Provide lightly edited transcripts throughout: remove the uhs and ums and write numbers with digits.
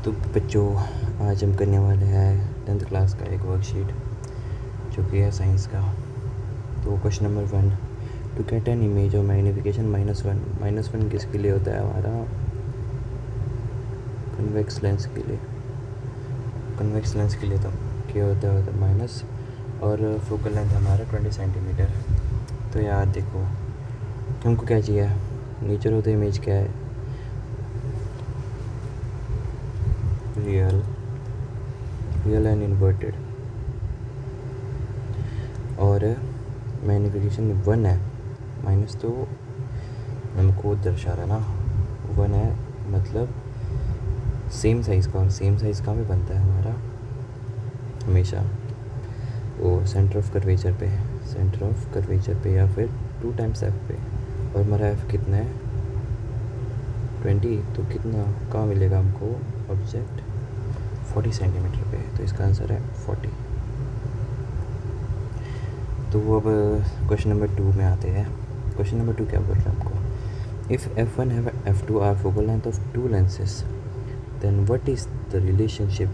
तो बच्चों, आज हम करने वाले हैं 10th क्लास का एक वर्कशीट जो कि है साइंस का। तो question number 1, to get an image of magnification -1 किसके लिए होता है? हमारा कन्वेक्स लेंस के लिए। कन्वेक्स लेंस के लिए तो क्या होता है माइनस, और फोकल लेंथ हमारा 20 सेंटीमीटर। तो यार देखो, हमको क्या चाहिए? नेचर ऑफ द इमेज क्या है? रियल एंड इन्वर्टेड, और मैग्नीफिकेशन 1 है। माइनस तो हमको दर्शा रहा है ना, 1 है मतलब सेम साइज़ का। और सेम साइज़ कहाँ पे बनता है हमारा? हमेशा वो सेंटर ऑफ कर्वेचर पे या फिर 2 टाइम्स एफ पे। और हमारा एफ कितना है? 20। तो कितना कहाँ मिलेगा हमको ऑब्जेक्ट? 40 सेंटीमीटर पे। तो इसका आंसर है 40। तो अब क्वेश्चन नंबर 2 में आते हैं। क्वेश्चन नंबर 2 क्या बोल रहा है हमको? If F1 have F2 are focal length of 2 lenses, then what is the relationship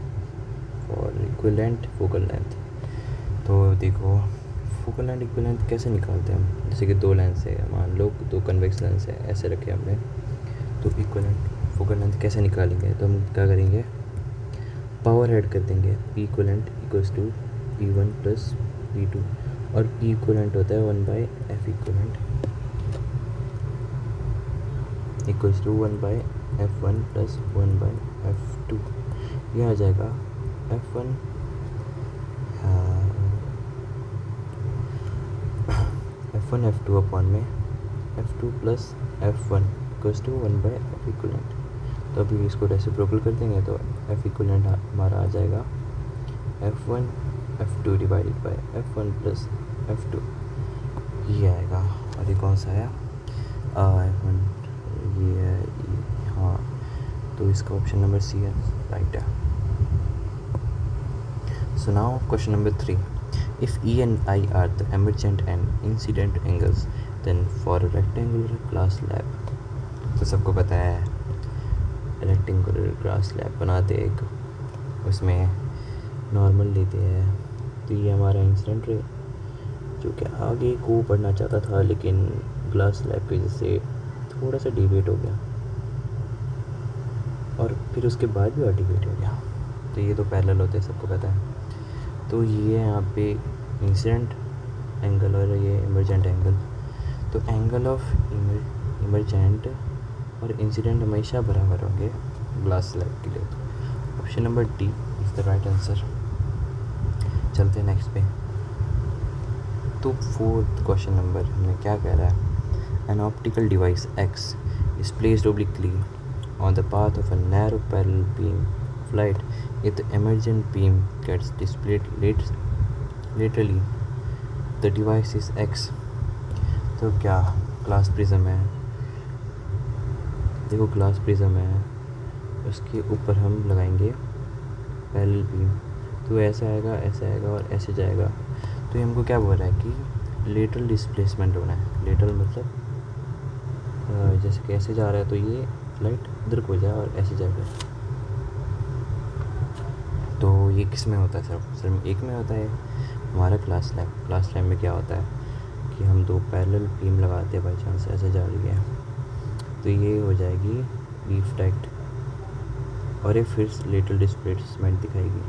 for equivalent focal length? तो देखो, फोकल लेंथ इक्विवेलेंट कैसे निकालते हैं हम? जैसे कि 2 लेंस है, मान लो 2 कन्वेक्स लेंस है, ऐसे रखे हमने। तो इक्विवेलेंट फोकल लेंथ कैसे निकालेंगे? तो हम क्या करेंगे? पावर ऐड कर देंगे। P equivalent equals to P1 plus P2, और P इक्विवेलेंट होता है 1/F equivalent equals to 1/F1 plus 1/F2। यह आ जाएगा F1 F2 अपॉन में F2 plus F1 equals to 1/F equivalent. तो अभी इसको रेसिप्रोकल कर देंगे तो F इक्विवेलेंट हमारा आ जाएगा F1 F2 divided by F1 plus F2। ये आएगा। और ये कौन सा आया? F1, ये है, हाँ। तो इसका ऑप्शन नंबर सी है, राइट है। So now question number 3, if E and I are the emergent and incident angles, then for a rectangular glass slab, तो सबको पता है रेक्टेंगुलर ग्लास स्लैब बनाते हैं एक, उसमें नॉर्मल लेते हैं। तो ये हमारा इंसिडेंट रे जो कि आगे को पढ़ना चाहता था, लेकिन ग्लास स्लैब की वजह से थोड़ा सा डिवेट हो गया, और फिर उसके बाद भी और डिवेट हो गया। तो ये तो पैरेलल होते हैं, सबको पता है। तो ये यहाँ पे इंसिडेंट एंगल और ये इमरजेंट एंगल। तो एंगल ऑफ इमरजेंट और इंसिडेंट हमेशा बराबर होंगे ग्लास स्लैब के लिए। Option number D is the right answer. चलते हैं नेक्स्ट पे। तो 4th क्वेश्चन नंबर हमें क्या कह रहा है? An optical device x is placed obliquely on the path of a narrow parallel beam of light. If the emergent beam gets displayed laterally, the device is X. तो क्या glass prism है? देखो, glass prism है, उसके ऊपर हम लगाएंगे parallel beam. तो ऐसा आएगा और ऐसे जाएगा। तो ये हमको क्या बोल रहा है कि लेटरल डिस्प्लेसमेंट होना है। लेटरल मतलब जैसे कि ऐसे जा रहा है तो ये लाइट इधर को जाए और ऐसे जाएगा। तो ये किस में होता है? सिर्फ एक में होता है, हमारा ग्लास लैब में क्या होता है कि हम 2 पैरेलल बीम लगाते हैं, बाई चांस ऐसे जा रही है तो ये हो जाएगी रिफ्रैक्ट, और ये फिर लेटरल डिस्प्लेसमेंट दिखाएगी,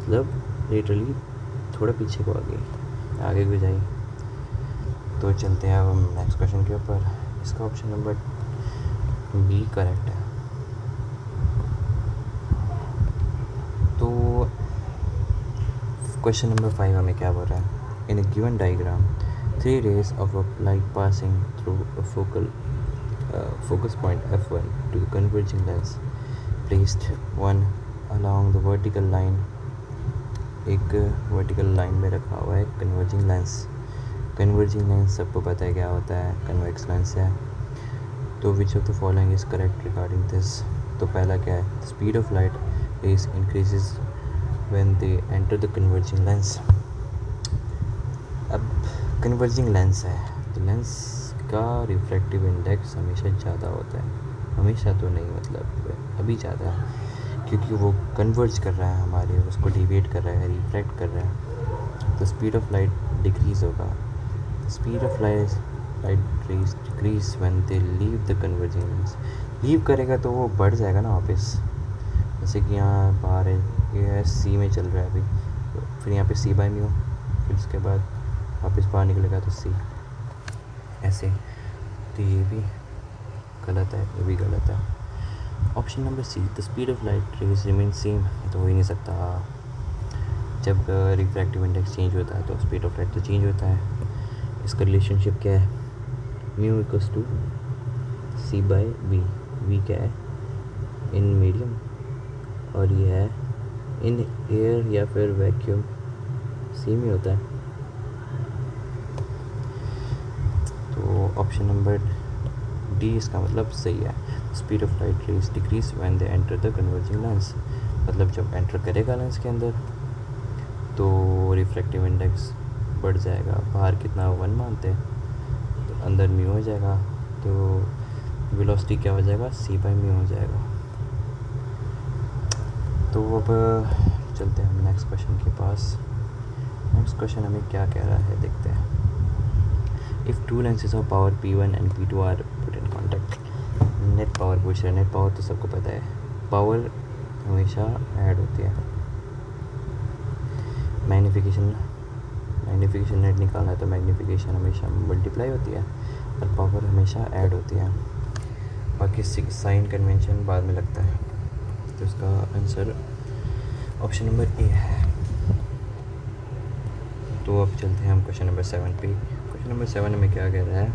मतलब लेटरली थोड़ा पीछे को आगे को जाए। तो चलते हैं अब हम नेक्स्ट क्वेश्चन के ऊपर। इसका ऑप्शन नंबर बी करेक्ट है। तो क्वेश्चन नंबर 5 हमें क्या बोल रहा है? In a given diagram 3 rays of a light passing through a focus point F1 to the converging lens placed one along the vertical line. एक वर्टिकल लाइन में रखा हुआ है कन्वर्जिंग लेंस सबको पता है क्या होता है, कन्वेक्स लेंस है। तो which of the following is correct regarding this? तो पहला क्या है? Speed of light is increases when they enter the converging lens. अब कन्वर्जिंग लेंस है तो लेंस का रिफ्रैक्टिव इंडेक्स हमेशा ज़्यादा होता है। हमेशा तो नहीं, मतलब अभी ज़्यादा है, क्योंकि वो कन्वर्ज कर रहा है हमारे, उसको डिविएट कर रहा है, रिफ्लेक्ट कर रहा है, तो स्पीड ऑफ लाइट डिक्रीज़ होगा। Speed of light raise decrease when they leave the converging lens. Leave करेगा तो वो बढ़ जाएगा ना वापस, जैसे कि यहाँ बाहर है, ये है सी में चल रहा है अभी, फिर यहाँ पे सी बाई म्यू, फिर उसके बाद वापस बाहर निकलेगा तो सी, ऐसे। तो ये भी गलत है, ये भी गलत है। Option number C, the speed of light rays remain same, तो हो ही नहीं सकता। जब रिफ्रैक्टिव इंडेक्स चेंज होता है तो स्पीड ऑफ लाइट तो चेंज होता है। इसका रिलेशनशिप क्या है, mu equals to c by v. V क्या है, इन मीडियम, और ये है इन एयर या फिर वैक्यूम, सेम ही होता है। तो ऑप्शन नंबर डी इसका मतलब सही है। Speed of light raise decrease when they enter the converging lens, मतलब जब एंटर करेगा लेंस के अंदर तो रिफ्रैक्टिव इंडेक्स बढ़ जाएगा। बाहर कितना 1 मानते हैं, तो अंदर म्यू हो जाएगा, तो वेलोसिटी क्या हो जाएगा, सी बाई म्यू हो जाएगा। तो अब चलते हैं हम नेक्स्ट क्वेश्चन के पास। नेक्स्ट क्वेश्चन हमें क्या कह रहा है, देखते हैं। If two lenses of power P1 and P2 are put in contact, net power पूछ रहे हैं। नेट पावर तो सबको पता है, पावर हमेशा ऐड होती है। मैग्नीफिकेशन नेट निकालना है तो मैग्नीफिकेशन हमेशा मल्टीप्लाई होती है और पावर हमेशा ऐड होती है। बाकी साइन कन्वेंशन बाद में लगता है। तो इसका आंसर ऑप्शन नंबर ए है। तो अब चलते हैं हम क्वेश्चन नंबर 7 पे। क्वेश्चन नंबर 7 में क्या कह रहा है,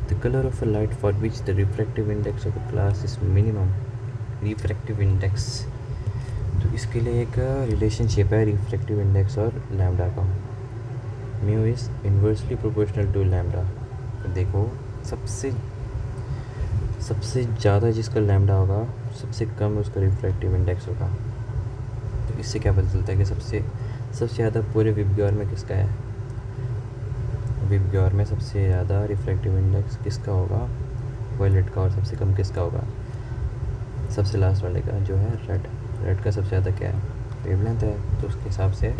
the colour of a light for which the refractive index of a glass is minimum. Refractive index, तो इसके लिए एक रिलेशनशिप है रिफ्रैक्टिव इंडेक्स और लैम्डा का। Mu is inversely proportional to lambda. देखो सबसे ज़्यादा जिसका लैम्डा होगा सबसे कम उसका रिफ्रैक्टिव इंडेक्स होगा। तो इससे क्या पता चलता है कि सबसे ज़्यादा पूरे विबग्योर में किसका है, विबग्योर में सबसे ज़्यादा रिफ्रैक्टिव इंडेक्स किसका होगा, वायलेट का, और सबसे कम किसका होगा, सबसे लास्ट वाले का जो है रेड का सबसे ज़्यादा क्या है, वेवलेंथ है, तो उसके हिसाब से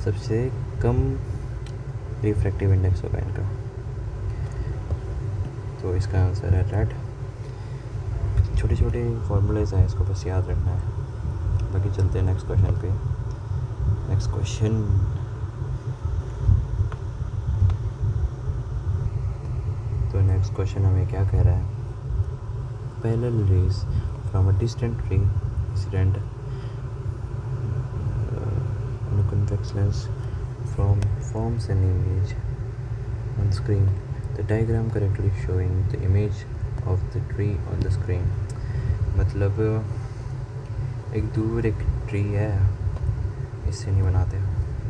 सबसे कम रिफ्रैक्टिव इंडेक्स होगा इनका। तो इसका आंसर है रेड। छोटे छोटे फॉर्मूलेज हैं, इसको बस याद रखना है। बाकी चलते हैं नेक्स्ट क्वेश्चन पे। नेक्स्ट क्वेश्चन, तो नेक्स्ट क्वेश्चन हमें क्या कह रहा है, parallel raise from a distant ray incident on a convex lens forms an image on screen. The diagram correctly showing the image of the tree on the screen. मतलब एक दूर एक ट्री है, इससे नहीं बनाते,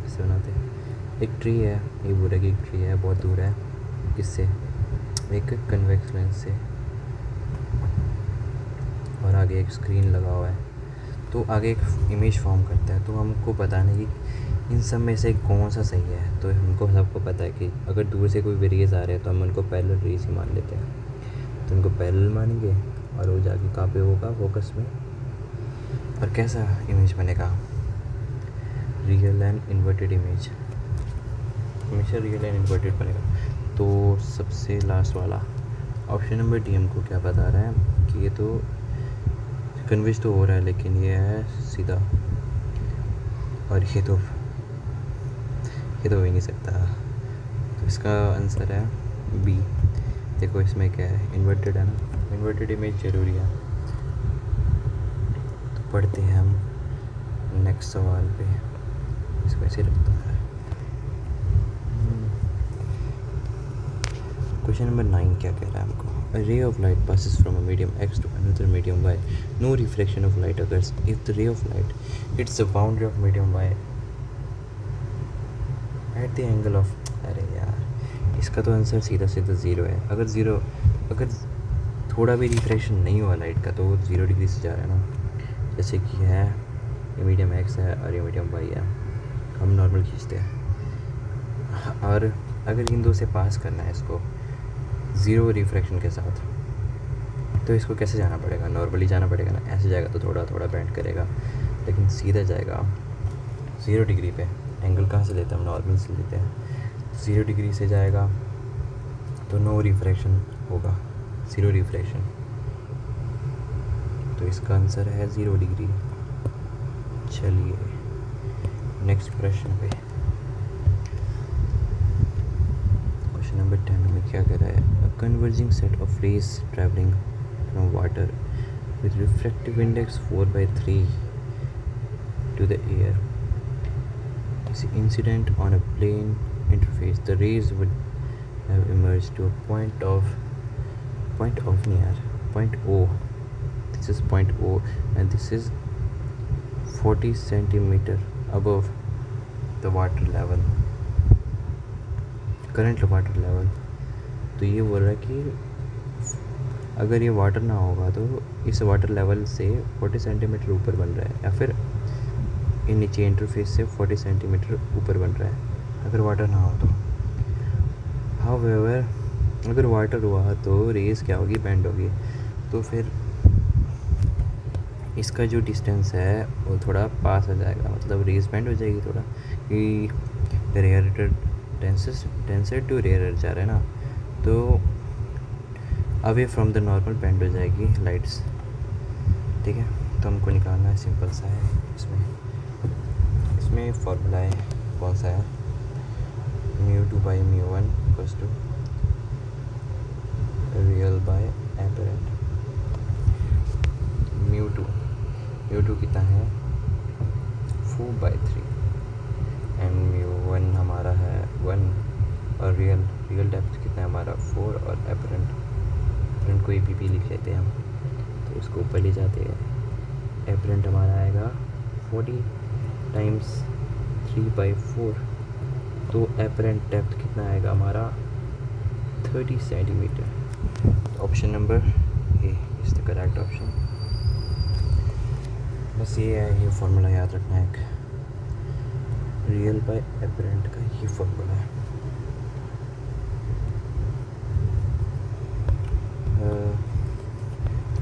इससे बनाते। एक ट्री है, ये बोला कि एक ट्री है बहुत दूर है, किससे, एक कन्वेक्स लेंस से, और आगे एक स्क्रीन लगा हुआ है, तो आगे एक इमेज फॉर्म करता है। तो हमको बताना है कि इन सब में से कौन सा सही है। तो हमको सबको पता है कि अगर दूर से कोई भी रेज आ रहे हैं तो हम उनको पैरेलल रेज ही मान लेते हैं, तो उनको पैरेलल मानेंगे और वो जाके कहाँ पे होगा, फोकस में। और कैसा इमेज बनेगा, रियल एंड इन्वर्टेड इमेज, हमेशा रियल एंड इन्वर्टेड बनेगा। तो सबसे लास्ट वाला ऑप्शन नंबर डी हमको क्या बता रहा है कि ये तो कन्विंस तो हो रहा है, लेकिन ये है सीधा, और ये तो हो ही नहीं सकता। तो इसका आंसर है बी। देखो इसमें क्या है, इन्वर्टेड है ना, इन्वर्टेड इमेज ज़रूरी है। तो पढ़ते हैं हम नेक्स्ट सवाल पे, इसको ऐसे रखता है। क्वेश्चन नंबर 9 क्या कह रहा है हमको, a ray of light passes from a medium X to another medium Y. No reflection of light occurs if the ray of light hits the boundary of medium Y at the angle of, अरे यार इसका तो answer सीधा 0 है। अगर थोड़ा भी refraction नहीं हुआ लाइट का तो वो 0 डिग्री से जा रहा है ना। जैसे कि है ये मीडियम X है और ये मीडियम Y है, हम नॉर्मल खींचते हैं, और अगर इन दो से पास करना है इसको 0 रिफ्रैक्शन के साथ, तो इसको कैसे जाना पड़ेगा, नॉर्मली जाना पड़ेगा ना, ऐसे जाएगा तो थोड़ा थोड़ा बेंड करेगा, लेकिन सीधा जाएगा 0 डिग्री पे। एंगल कहाँ से लेते हैं हम, नॉर्मल से लेते हैं। 0 डिग्री से जाएगा तो नो रिफ्रैक्शन होगा, 0 रिफ्रैक्शन, तो इसका आंसर है 0 डिग्री। चलिए नेक्स्ट प्रश्न पे, क्वेश्चन नंबर 10 में क्या कह रहा है, a converging set of rays travelling from water with refractive index 4/3 to the air is incident on a plane interface. The rays would have emerged to a point O. This is point O, and this is 40 centimeter above the water level, current water level. तो ये बोल रहा है कि अगर ये water ना होगा तो इस वाटर लेवल से 40 सेंटीमीटर ऊपर बन रहा है, या फिर इन नीचे इंटरफेस से 40 सेंटीमीटर ऊपर बन रहा है अगर वाटर ना हो तो। हाउएवर अगर वाटर हुआ तो रेस क्या होगी, बेंड होगी, तो फिर इसका जो डिस्टेंस है वो थोड़ा पास आ जाएगा, मतलब रेस बेंड हो जाएगी थोड़ा, कि रेयर डेंसर टू रेयर जा रहा है ना, तो away from the normal bend हो जाएगी लाइट्स। ठीक है, तो हमको निकालना है, सिंपल सा है। इसमें फॉर्मूला है, कौन सा है, μ2/μ1 equals to real by apparent. μ2 कितना है 4/3 एंड μ1 हमारा है 1, और रियल डेप्थ कितना है हमारा 4, और एपरेंट कोई भी लिख लेते हैं हम, तो इसको ऊपर ले जाते हैं। एपरेंट हमारा आएगा 40 टाइम्स 3/4, तो एपरेंट डेप्थ कितना आएगा हमारा 30 centimetre. Option number A is the correct option. बस ये है, ये फार्मूला याद रखना है, एक रियल बाय एपरेंट का ये फार्मूला है।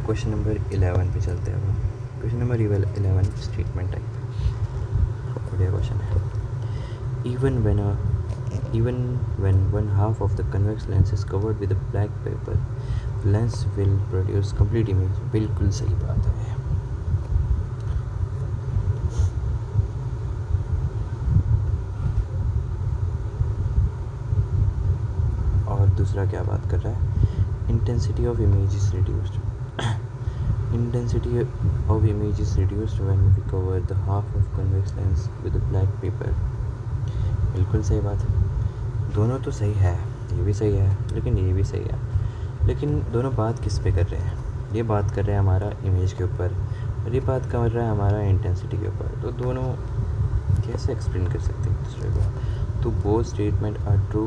क्वेश्चन नंबर 11 पे चलते हैं अब। क्वेश्चन नंबर 11 स्टेटमेंट टाइप, बढ़िया क्वेश्चन है। Even when one half of the convex lens is covered with a black paper, the lens will produce complete image। बिल्कुल सही बात है। और दूसरा क्या बात कर रहा है, intensity of image is reduced when we cover the half of convex lens with a black paper। बिल्कुल सही बात है, दोनों तो सही है, ये भी सही है लेकिन ये भी सही है, लेकिन दोनों बात किस पे कर रहे हैं, ये बात कर रहे हैं हमारा इमेज के ऊपर, और ये बात कर रहा है हमारा इंटेंसिटी के ऊपर, तो दोनों कैसे एक्सप्लेन कर सकते हैं दूसरे को। तो both statement are true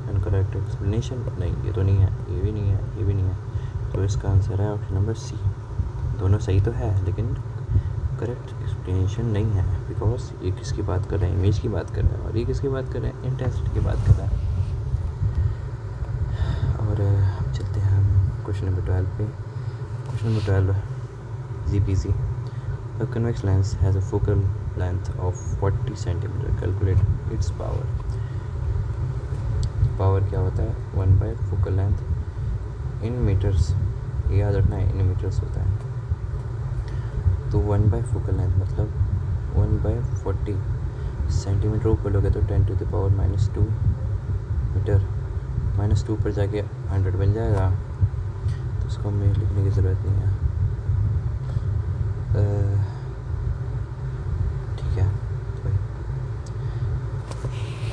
and correct explanation, नहीं ये तो नहीं है, ये भी नहीं है, ये भी नहीं है, तो इसका आंसर है ऑप्शन नंबर सी। दोनों सही तो है लेकिन करेक्ट एक्सप्लेनेशन नहीं है, बिकॉज ये किसकी बात कर रहे हैं, इमेज की बात कर रहे हैं, और ये किसकी बात कर रहे हैं, इंटेंसिटी की बात कर रहे हैं। और अब चलते हैं हम क्वेश्चन नंबर 12 पे। Question number 12 ZPC, a convex lens has a focal length of 40 centimeter, calculate its power। पावर क्या होता है, 1 by focal length in metres, ये याद रखना है, इन मीटर्स होता है। तो 1 by focal length मतलब 1/40 सेंटीमीटर ऊपर लोगे तो 10 to the power -2 मीटर, -2 पर जाके 100 बन जाएगा, तो उसको हमें लिखने की ज़रूरत नहीं है। ठीक है,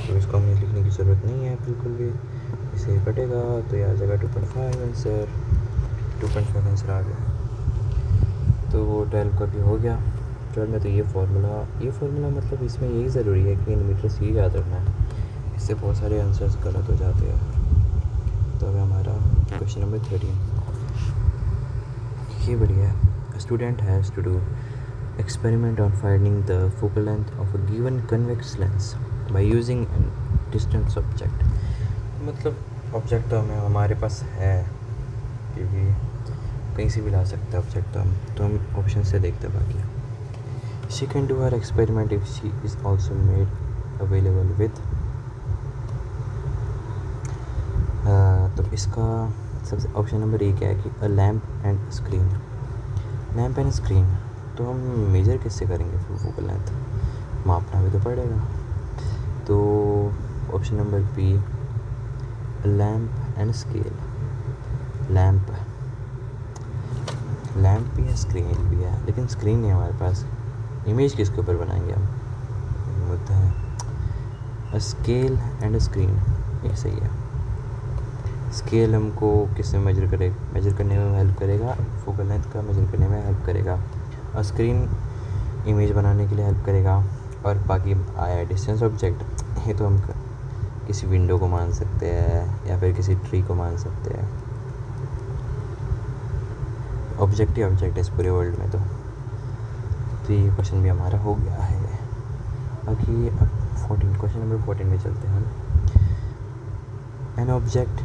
तो इसको हमें लिखने की ज़रूरत नहीं है बिल्कुल भी, इसे कटेगा तो ये आ जाएगा 2.5 आंसर, 2.5 आंसर आ गया। तो वो 12 का भी हो गया। 12 में तो ये फार्मूला मतलब इसमें यही ज़रूरी है कि इन मीटर्स ये याद रखना है, इससे बहुत सारे आंसर्स गलत हो जाते हैं। तो अब हमारा क्वेश्चन नंबर 13, ये बढ़िया है। Student has to do experiment on finding the focal length of a given convex lens by using an distance object. मतलब ऑब्जेक्ट तो हमारे पास है, क्योंकि कहीं से भी ला सकते हैं ऑब्जेक्ट, तो हम ऑप्शन से देखते हैं बाकी. She can do her experiment if she is also made available with. तो इसका सबसे ऑप्शन नंबर एक है कि अ lamp and screen. Lamp and screen तो हम मेजर किससे करेंगे फिर फोकल लेंथ, मापना भी तो पड़ेगा. तो option number B lamp and scale. Lamp भी है, स्क्रीन भी है, लेकिन स्क्रीन नहीं है हमारे पास. इमेज किसके ऊपर बनाएंगे हम, मुद्दा है. स्केल एंड स्क्रीन ये सही है. स्केल हमको किस में मेजर करने में हेल्प करेगा, फोकल लेंथ का मेजर करने में हेल्प करेगा. और स्क्रीन इमेज बनाने के लिए हेल्प करेगा. और बाकी आया डिस्टेंस ऑब्जेक्ट, ये तो हम किसी विंडो को मान सकते हैं या फिर किसी ट्री को मान सकते हैं. ऑब्जेक्ट ही ऑब्जेक्ट है इस पूरे वर्ल्ड में. तो ये क्वेश्चन भी हमारा हो गया है. बाकी अब क्वेश्चन नंबर 14 में चलते हैं हम. An object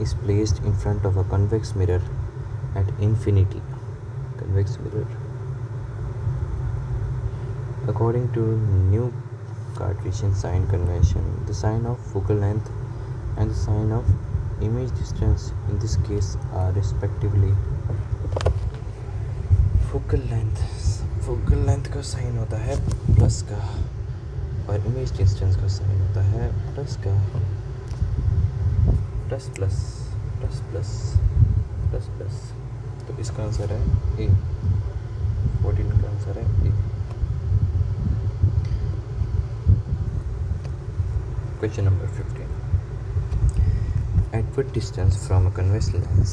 is placed in front of a convex mirror at infinity. Convex mirror. According to new Cartesian sign convention, the sign of focal length and the sign of image distance in this case are respectively. Focal length का sign होता है plus का और image distance का sign होता है plus का. Plus plus plus plus plus plus. तो इसका आंसर है ए. 14 का आंसर है A. Question number 15. At what distance from a convex lens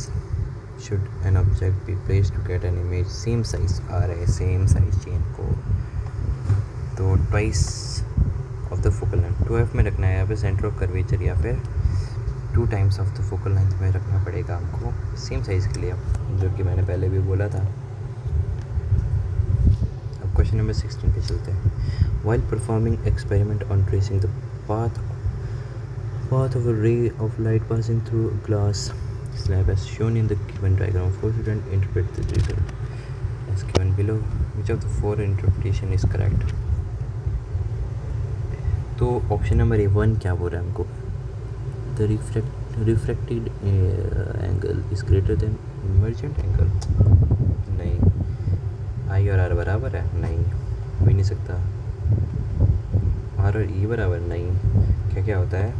should an object be placed to get an image same size? आ रहा है same size chain को, तो twice of the focal length. 2f में रखना है यहाँ पे सेंटर ऑफ कर्वेचर, या फिर 2 times of the focal length में रखना पड़ेगा हमको सेम साइज़ के लिए, जो कि मैंने पहले भी बोला था. अब क्वेश्चन नंबर 16 पे चलते हैं. While performing experiment on tracing the path of a ray of light passing through a glass slab as shown in the given diagram, 4 students interpret the result as given below. Which of the 4 interpretation is correct? तो option number 1 क्या बोल रहा है हमको, the refracted angle is greater than emergent angle. नहीं. आई और are बराबर है, नहीं हो ही नहीं सकता. आर और ई बराबर नहीं. क्या क्या होता है,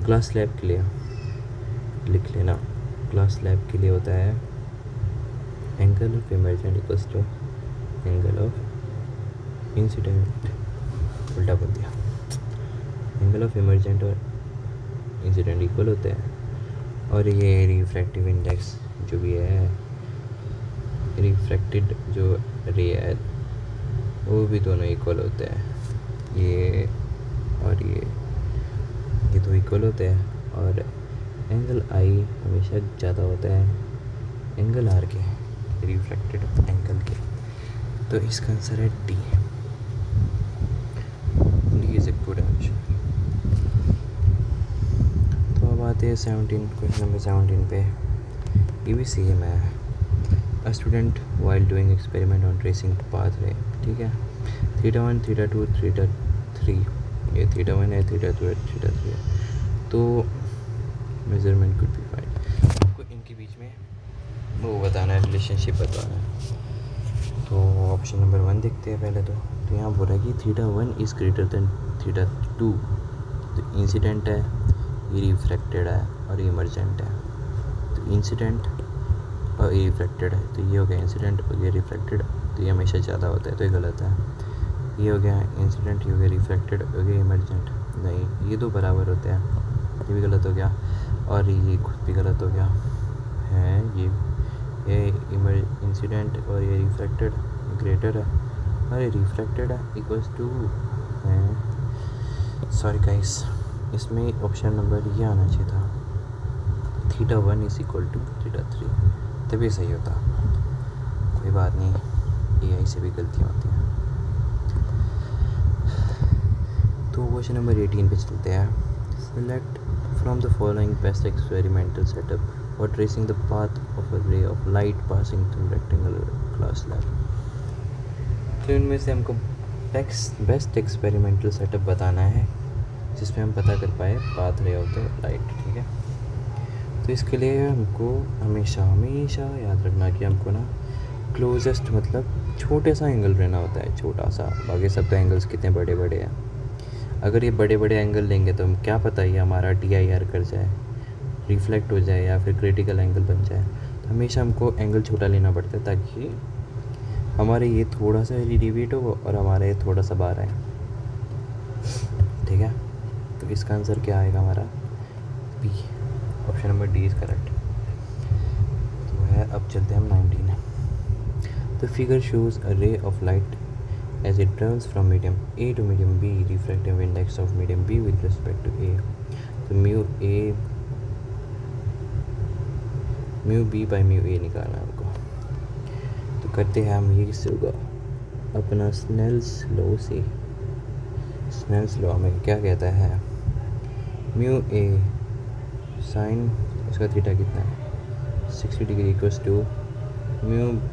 ग्लास स्लैब के लिए लिख लेना. ग्लास स्लैब के लिए होता है angle of emergent equals to angle of incident. उल्टा बोल दिया. एंगल ऑफ इमर्जेंट और इंसिडेंट इक्वल होते हैं. और ये रिफ्रैक्टिव इंडेक्स जो भी है, रिफ्रैक्टेड जो रे है, वो भी दोनों इक्वल होते हैं. ये और ये तो इक्वल होते हैं. और एंगल आई हमेशा ज़्यादा होता है एंगल आर के, रिफ्रैक्टेड एंगल के. तो इसका आंसर है D. D is a good answer. आते हैं 17 क्वेश्चन नंबर 17 पे. ये भी सेम है. A student while doing experiment on tracing path रे. ठीक है. θ1 θ2 θ3, ये θ1 है, θ2 है, θ3 है. तो मेजरमेंट कुड बी फाइंड. आपको इनके बीच में वो बताना है, रिलेशनशिप बताना है. तो ऑप्शन नंबर 1 देखते हैं पहले. तो यहाँ बोल रहा है कि θ1 इज़ ग्रेटर देन θ2. तो इंसिडेंट है, ये रिफ्रैक्टेड है और ये इमर्जेंट है. तो इंसिडेंट और ये रिफ्रैक्टेड है, तो ये हो गया इंसिडेंट और ये रिफ्रैक्टेड. तो ये हमेशा ज़्यादा होता है, तो ये गलत है. ये हो गया इंसिडेंट, ये हो गया रिफ्रैक्टेड, हो गया इमर्जेंट. नहीं, ये दो बराबर होते हैं, ये भी गलत हो गया. और ये खुद भी गलत हो गया है. ये इंसिडेंट और ये रिफ्रैक्टेड ग्रेटर है और ये रिफ्रैक्टेड है इक्वल्स टू है. सॉरी गाइस, इसमें ऑप्शन नंबर ये आना चाहिए था, θ1 इज इक्वल टू θ3, तभी सही होता. कोई बात नहीं, AI से भी गलतियाँ होती हैं. तो क्वेश्चन नंबर 18 पे चलते हैं. Select from the following best experimental setup और tracing the path of a ray of light passing through rectangular glass slab. तो इनमें से हमको बेस्ट एक्सपेरिमेंटल सेटअप बताना है जिसमें हम पता कर पाए path ray of the light. ठीक है, तो इसके लिए हमको हमेशा याद रखना कि हमको ना क्लोजेस्ट मतलब छोटे सा एंगल रहना होता है, छोटा सा। बाकी सब तो एंगल्स कितने बड़े बड़े हैं। अगर ये बड़े बड़े एंगल लेंगे तो हम क्या पता ये हमारा TIR कर जाए, रिफ्लेक्ट हो जाए या फिर क्रिटिकल एंगल बन जाए। तो हमेशा हमको एंगल छोटा लेना पड़ता है ताकि हमारे ये थोड़ा सा डिविएट हो और हमारा ये थोड़ा सा बाहर आए। ठीक है, तो इसका आंसर क्या आएगा हमारा? B, option number D is correct. तो है, अब चलते हैं हम 19। The figure shows a ray of light as it travels from medium A to medium B, refractive index of medium B with respect to A. तो mu B by mu A निकालना है हमको। तो करते हैं हम ये किससे होगा? अपना स्नेल्स लॉ से। स्नेल्स लॉ में क्या कहता है? mu A साइन उसका थीटा कितना है? 60 degree equals to mu B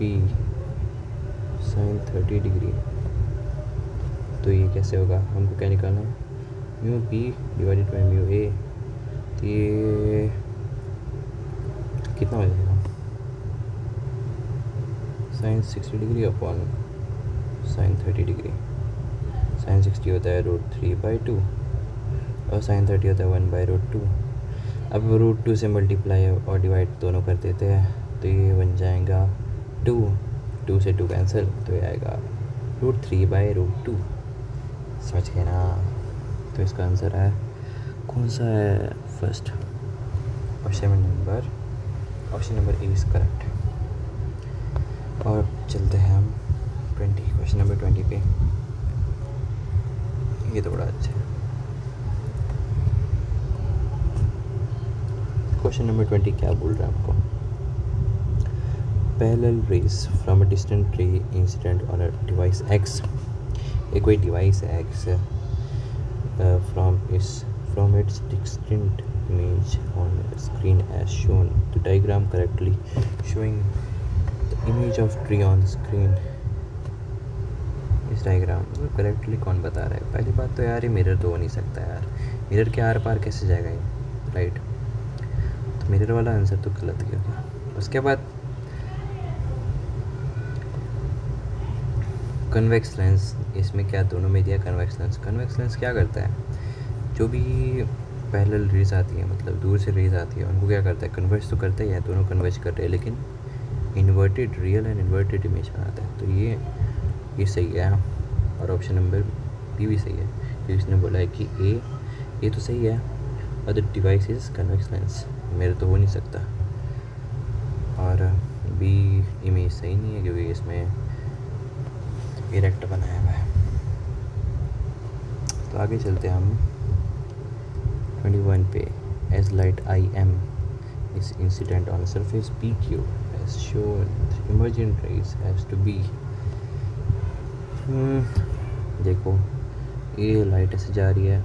sine 30 degree. तो ये कैसे होगा? हमको क्या निकालना है? Mu B divided by mu A. तो ये कितना हो जाएगा? Sine 60 degree upon sine 30 degree. Sine 60 होता है √3/2 और साइन 30 होता है 1/√2। अब √2 से मल्टीप्लाई और डिवाइड दोनों कर देते हैं तो ये बन जाएगा 2 से 2 कैंसिल, तो ये आएगा √3/√2। समझ गए ना? तो इसका आंसर है कौन सा है? First option number A is correct. और चलते हैं हम क्वेश्चन नंबर 20 पे। ये तो बड़ा अच्छा है। क्वेश्चन नंबर 20 क्या बोल रहा है आपको? Parallel rays from a distant ray incident on a device X. एक कोई डिवाइस है X, from its distinct image on screen as shown the diagram correctly showing the image of tree on the screen. इस diagram को correctly कौन बता रहा है? पहली बात तो यार ये मिरर तो हो नहीं सकता यार, मिरर के आर पार कैसे जाएगा ये? राइट, तो मिरर वाला आंसर तो गलत ही हो गया। उसके बाद कन्वेक्स लेंस, इसमें क्या दोनों में दिया कन्वेक्स लेंस। कन्वेक्स लेंस क्या करता है? जो भी पैरेलल रेज आती है, मतलब दूर से रेज आती है, उनको क्या करता है? कन्वर्ज तो करता ही है, दोनों कन्वर्ज कर रहे हैं, लेकिन inverted real and inverted image बनाता है। तो ये सही है और ऑप्शन नंबर बी भी सही है, क्योंकि इसने बोला है कि ये तो सही है और the device is convex lens, मेरे तो हो नहीं सकता। और बी इमेज सही नहीं है क्योंकि इसमें इरेक्ट बनाया हुआ है। तो आगे चलते हैं हम 21 पे। As light IM is incident on surface PQ as shown emergent rays has to be. देखो ये लाइट ऐसे जा रही है,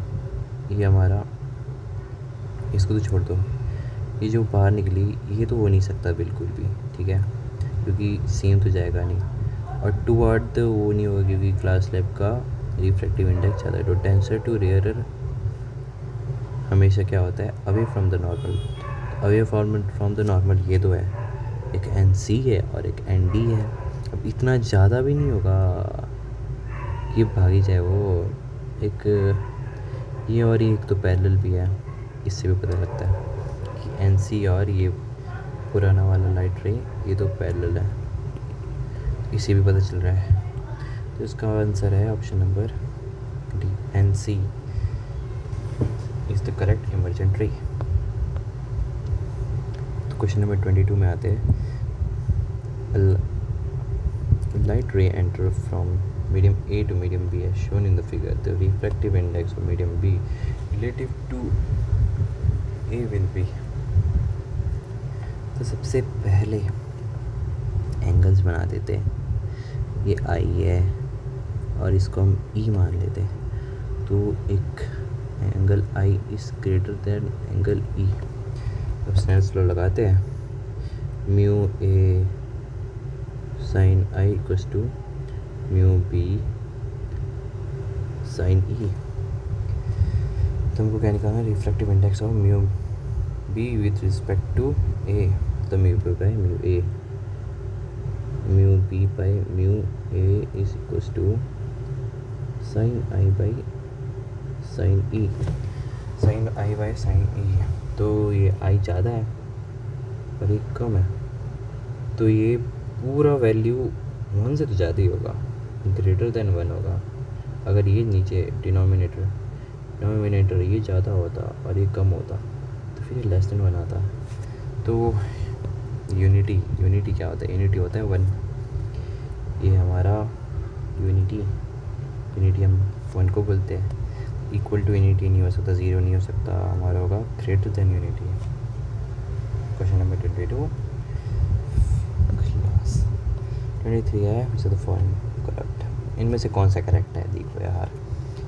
ये हमारा, इसको तो छोड़ दो, ये जो बाहर निकली ये तो हो नहीं सकता बिल्कुल भी। ठीक है, क्योंकि सेम तो जाएगा नहीं, और टूवर्ड वो नहीं होगा क्योंकि ग्लास स्लैब का रिफ्रैक्टिव इंडेक्स ज़्यादा है। तो डेंसर टू रेयरर हमेशा क्या होता है? Away from the normal. Away from the normal ये तो है, एक NC है और एक ND है। अब इतना ज़्यादा भी नहीं होगा कि भागी जाए वो। एक ये और ये एक तो पैरेलल भी है, इससे भी पता लगता है कि NC और ये पुराना वाला लाइट रे ये तो पैरेलल है, इसे भी पता चल रहा है। तो इसका आंसर है option number D, NC is the correct emergent रे। तो क्वेश्चन नंबर 22 में आते हैं। लाइट रे enter from medium A to medium B as shown in the figure. The refractive index of medium B relative to A will be। तो सबसे पहले angles बना देते हैं। ये I है और इसको हम E मान लेते हैं। तो एक angle I is greater than angle E। अब स्नेल्स लॉ लगाते हैं, mu A sine I equals to mu B sine E. तो हमको क्या निकालना है, reflective index of mu B with respect to A. तो mu B by mu A, mu B by mu A is equals to sine I by sine E, sine I by sine E. तो ये आई ज़्यादा है और ये कम है, तो ये पूरा वैल्यू 1 से तो ज़्यादा ही होगा, ग्रेटर देन 1 होगा। अगर ये नीचे डिनोमिनेटर ये ज़्यादा होता और ये कम होता तो फिर ये लेस देन 1 आता। तो यूनिटी क्या होता है, यूनिटी होता है 1। ये हमारा यूनिटी हम 1 को बोलते हैं। इक्वल टू यूनिटी नहीं हो सकता, 0 नहीं हो सकता, हमारा होगा greater than unity. Question number 22 class 23 है, which are the following correct. इनमें से कौन सा करेक्ट है, देखो यार,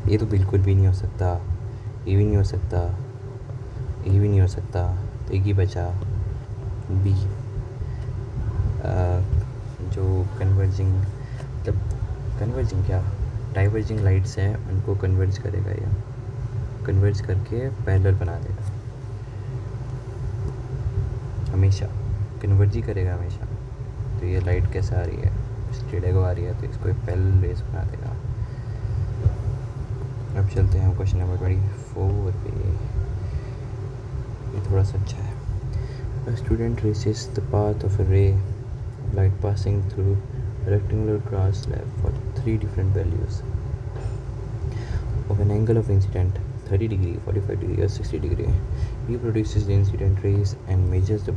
ये तो बिल्कुल भी नहीं हो सकता, ये भी नहीं हो सकता, ये भी नहीं हो सकता, तो एक ही बचा बी। जो कन्वर्जिंग क्या डाइवर्जिंग लाइट्स हैं उनको कन्वर्ज करेगा, या कन्वर्ज करके पैरेलल बना देगा, हमेशा कन्वर्ज ही करेगा हमेशा। तो ये लाइट कैसे आ रही है, स्ट्रेट को आ रही है, तो इसको एक पैरेलल रेस बना देगा। अब चलते हैं क्वेश्चन नंबर 24 पे, ये थोड़ा सा अच्छा है। A student traces the path of a ray of light passing through a rectangular glass slab for 3 different values of an angle of incident 30 degree, 45 degree or 60 degree. He produces the incident rays and measures the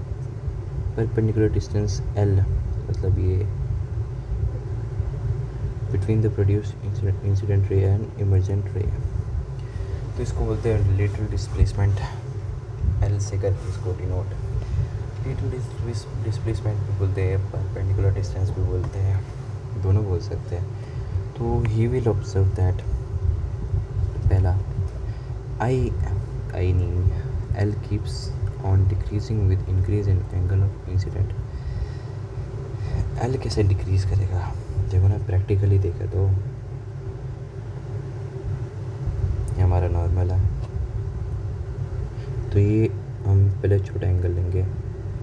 perpendicular distance L, मतलब ये between the produced incident ray and emergent ray। तो इसको बोलते हैं lateral displacement, L से करके इसको denote. Lateral displacement भी बोलते हैं, परपेंडिकुलर डिस्टेंस भी बोलते हैं, दोनों बोल सकते हैं। तो ही विल ऑब्जर्व दैट, पहला आई नहीं, L keeps on decreasing with increase in angle of incident. L कैसे डिक्रीज करेगा, देखो ना, प्रैक्टिकली देखा तो ये हमारा नॉर्मल है, तो ये हम पहले छोटा एंगल लेंगे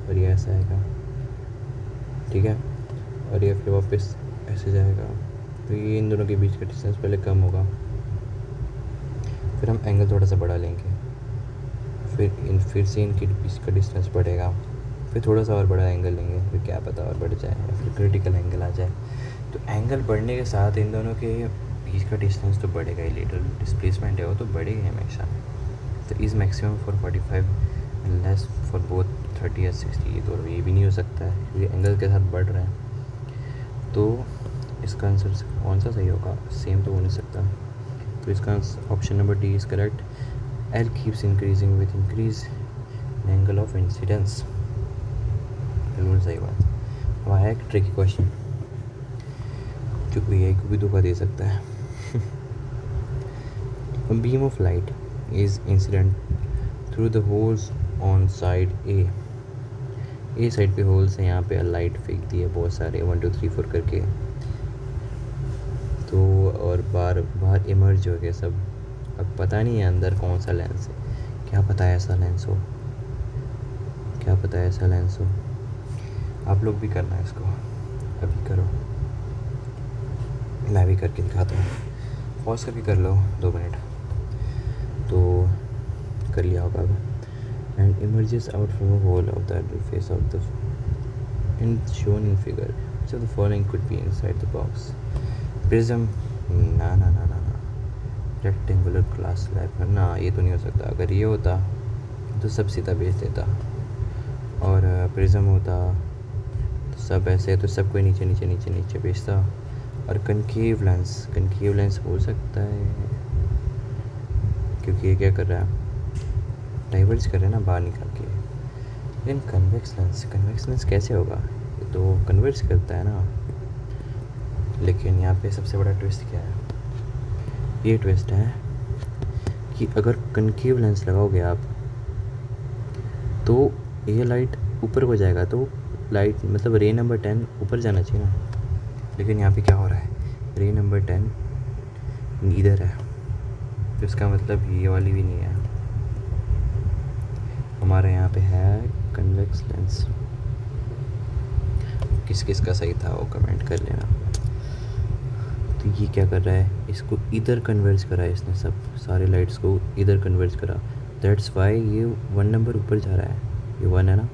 और ये ऐसा आएगा, ठीक है, और ये फिर वापस ऐसे जाएगा, तो ये इन दोनों के बीच का डिस्टेंस पहले कम होगा, फिर हम एंगल थोड़ा सा बढ़ा लेंगे, फिर से इनके बीच का डिस्टेंस बढ़ेगा, फिर थोड़ा सा और बड़ा एंगल लेंगे, फिर क्या पता और बढ़ जाए, फिर क्रिटिकल एंगल आ जाए। तो एंगल बढ़ने के साथ इन दोनों के बीच का डिस्टेंस तो बढ़ेगा ही, लेटरल डिस्प्लेसमेंट है वो तो बढ़ेगा हमेशा। तो is maximum for 45 and less for both 30 या 60, ये तो ये भी नहीं हो सकता है क्योंकि एंगल के साथ बढ़ रहे हैं। तो इसका आंसर कौन सा सही होगा, सेम तो हो नहीं सकता। तो इसका option number D is correct, L keeps increasing with increase angle of incidence, बिल्कुल सही बात। अब आया एक ट्रिकी क्वेश्चन जो AI को भी धोखा दे सकता है। A beam of light is incident through the holes on side A side पे होल्स हैं, यहाँ पे लाइट फेंक दी है बहुत सारे 1 2 3 4 करके, तो और बाहर इमर्ज हो गए सब। अब पता नहीं है अंदर कौन सा लेंस है, क्या पता है ऐसा लेंस हो, क्या पता है ऐसा लेंस हो। आप लोग भी करना है इसको, अभी करो, मैं भी करके दिखाता हूँ, पॉज करके कर लो 2 मिनट, तो कर लिया होगा अब। And emerges out from a hole of the face of the in shown in figure, so the following could be inside the box. Prism, ना ना ना ना ना, रेक्टेंगुलर ग्लास स्लैब, ना ये तो नहीं हो सकता। अगर ये होता तो सब सीधा बेच देता, और प्रिज्म होता तो सब ऐसे, तो सब कोई नीचे नीचे नीचे नीचे बेचता। और कनकेव लेंस हो सकता है क्योंकि ये क्या कर रहा है, डाइवर्ज कर रहा है ना बाहर निकाल के। लेकिन कन्वेक्स लेंस कैसे होगा, ये तो कन्वर्ज करता है ना। लेकिन यहाँ पे सबसे बड़ा ट्विस्ट क्या है, ये ट्विस्ट है कि अगर कनकेव लेंस लगाओगे आप तो ये लाइट ऊपर को जाएगा तो लाइट मतलब रे नंबर 10 ऊपर जाना चाहिए ना, लेकिन यहाँ पे क्या हो रहा है, रे नंबर 10 इधर है, तो इसका मतलब ये वाली भी नहीं है। हमारे यहाँ पे है कन्वेक्स लेंस। किस किस का सही था वो कमेंट कर लेना। तो ये क्या कर रहा है, इसको इधर कन्वर्ज करा है इसने, सब सारे लाइट्स को इधर कन्वर्ज करा, दैट्स वाई ये 1 नंबर ऊपर जा रहा है। ये 1 है ना,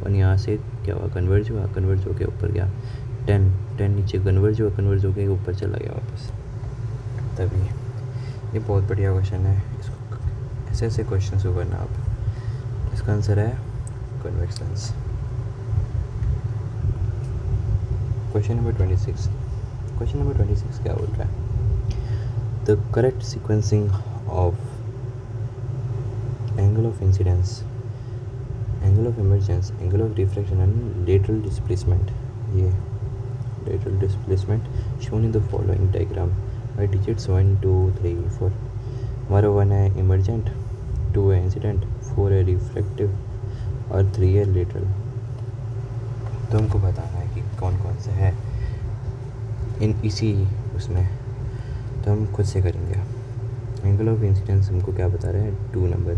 1 यहाँ से क्या हुआ, कन्वर्ज हुआ, कन्वर्ज होके ऊपर गया, 10 नीचे कन्वर्ज हुआ, कन्वर्ज होके ऊपर चला गया वापस। तभी ये बहुत बढ़िया क्वेश्चन है, इसको ऐसे ऐसे क्वेश्चन को करना आप। इसका आंसर है convex lens. Question number 26। Question number 26 क्या बोल रहा है, the correct sequencing of angle of incidence, angle of emergence, angle of refraction and lateral displacement, ये lateral displacement shown in the following diagram by digits 1 2 3 4। हमारा 1 है emergent, 2 है incident, 4 है refractive और 3 है लेटरल। तो हमको बताना है कि कौन कौन सा है इन इसी उसमें, तो हम खुद से करेंगे। एंगल ऑफ इंसिडेंस हमको क्या बता रहे हैं, 2 number,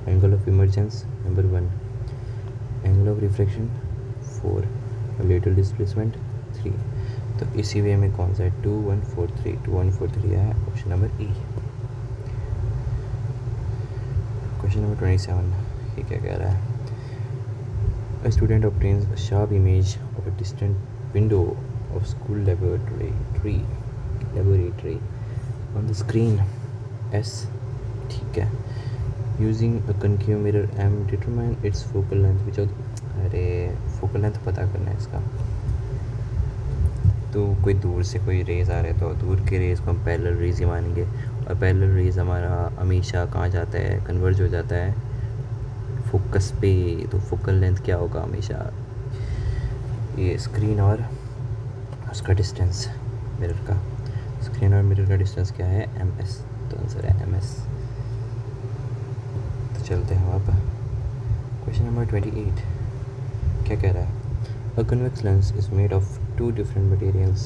angle of emergence number 1, angle of refraction 4 और लेटरल डिस्प्लेसमेंट 3। तो इसी वे में कौन सा है, 2 1 4 3, 2 1 4 3 है ऑप्शन नंबर ई। क्वेश्चन नंबर 27 ये क्या कह रहा है, A student obtains a sharp image of a distant window of school laboratory on the screen S, ठीक है, using a concave mirror M determine its focal length which of, अरे focal length पता करना है इसका। तो कोई दूर से कोई रेज़ आ रहे तो दूर के रेज़ को हम पैरेलल रेज़ ही मानेंगे, और पैरेलल रेज़ हमारा हमेशा कहाँ जाता है, कन्वर्ज हो जाता है फोकस पे। तो फोकल लेंथ क्या होगा हमेशा, ये स्क्रीन और उसका डिस्टेंस मिरर का, स्क्रीन और मिरर का डिस्टेंस क्या है, MS। तो आंसर है MS। तो चलते हैं अब क्वेश्चन नंबर 28 क्या कह रहा है, अ convex lens is made of 2 different materials,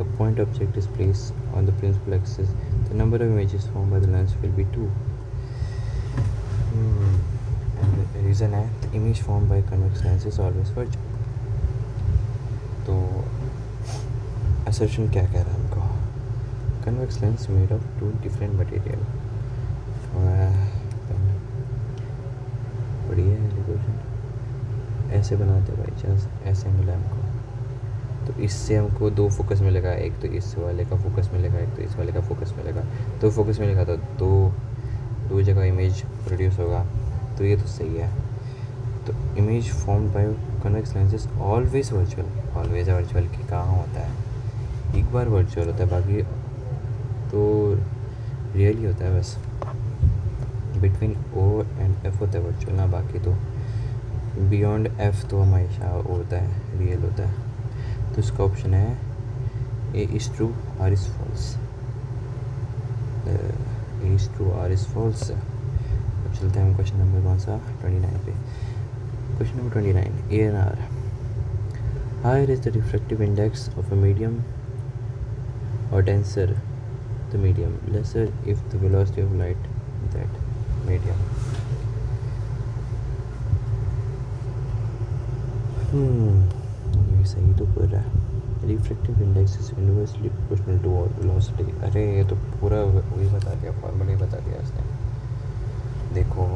a point object is placed on the principal axis, the number of images formed by the lens will be 2। and the reason है, the image formed by convex lens is always virtual। तो assertion क्या कह रहा है हमको, convex lens made of 2 different material। बढ़िया है question, ऐसे बनाते बाई चांस, ऐसे मिला हमको, तो इससे हमको 2 फोकस मिलेगा, एक तो इस वाले का फोकस मिलेगा, एक तो इस वाले का फोकस मिलेगा, 2 फोकस मिलेगा तो दो जगह इमेज प्रोड्यूस होगा, तो ये तो सही है। तो image formed bye convex lens is always virtual, always virtual की कहाँ होता है, एक बार वर्चुअल होता है, बाकी तो रियल ही होता है, बस बिटवीन O एंड F होता है वर्चुअल ना, बाकी तो बियॉन्ड F तो हमेशा होता है, रियल होता है। तो इसका ऑप्शन है A is true, R is false। A is true, R is false। अब चलते हैं हम क्वेश्चन नंबर कौन सा, 29 पे। Question number 29, ANR, higher is the refractive index of a medium or denser the medium, lesser if the velocity of light in that medium। ये सही तो कर रहा है, refractive index is inversely proportional to velocity. अरे ये तो पूरा वही बता दिया, फार्मूला ही बता दिया इसने। देखो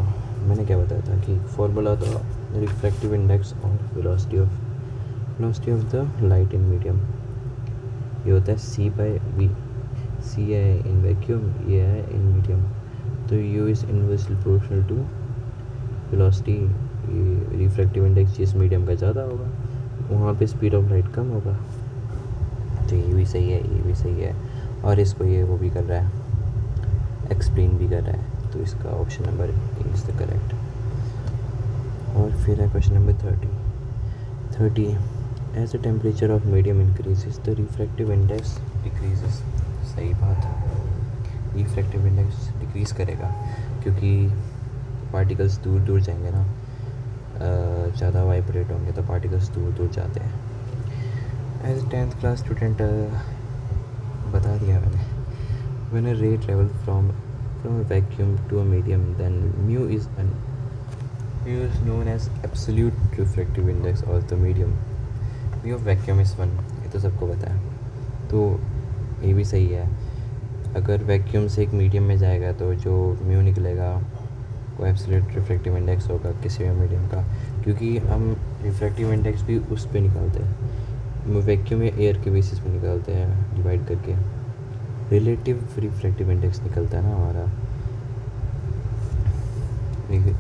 मैंने क्या बताया था कि फार्मूला था रिफ्रैक्टिव इंडेक्स और velocity of the light in medium, ये होता है C/V। C है इन वैक्यूम, ये है इन मीडियम, तो U is inversely proportional to velocity. ये रिफ्रैक्टिव इंडेक्स जिस मीडियम का ज़्यादा होगा वहाँ पे स्पीड ऑफ लाइट कम होगा, तो ये भी सही है, ये भी सही है, और इसको ये वो भी कर रहा है, एक्सप्लेन भी कर रहा है, तो इसका option number A is the correct. और फिर है question number 30, as the temperature of medium increases the refractive index decreases. सही बात है, रिफ्रैक्टिव इंडेक्स डिक्रीज़ करेगा क्योंकि पार्टिकल्स दूर दूर जाएंगे ना, ज़्यादा वाइब्रेट होंगे तो पार्टिकल्स दूर दूर जाते हैं। एज 10th क्लास स्टूडेंट बता दिया मैंने। When a ray travel from a vacuum to a medium then mu is known as absolute refractive index of the medium. Mu of vacuum is 1, ये तो सबको पता है, तो ये भी सही है। अगर वैक्यूम से एक मीडियम में जाएगा तो जो म्यू निकलेगा वो एब्सोल्यूट रिफ्रैक्टिव इंडेक्स होगा किसी भी मीडियम का, क्योंकि हम रिफ्रैक्टिव इंडेक्स भी उस पे निकालते हैं, वैक्यूम या एयर के बेसिस पे निकालते हैं डिवाइड करके। रिलेटिव रिफ्रैक्टिव इंडेक्स निकलता है ना हमारा,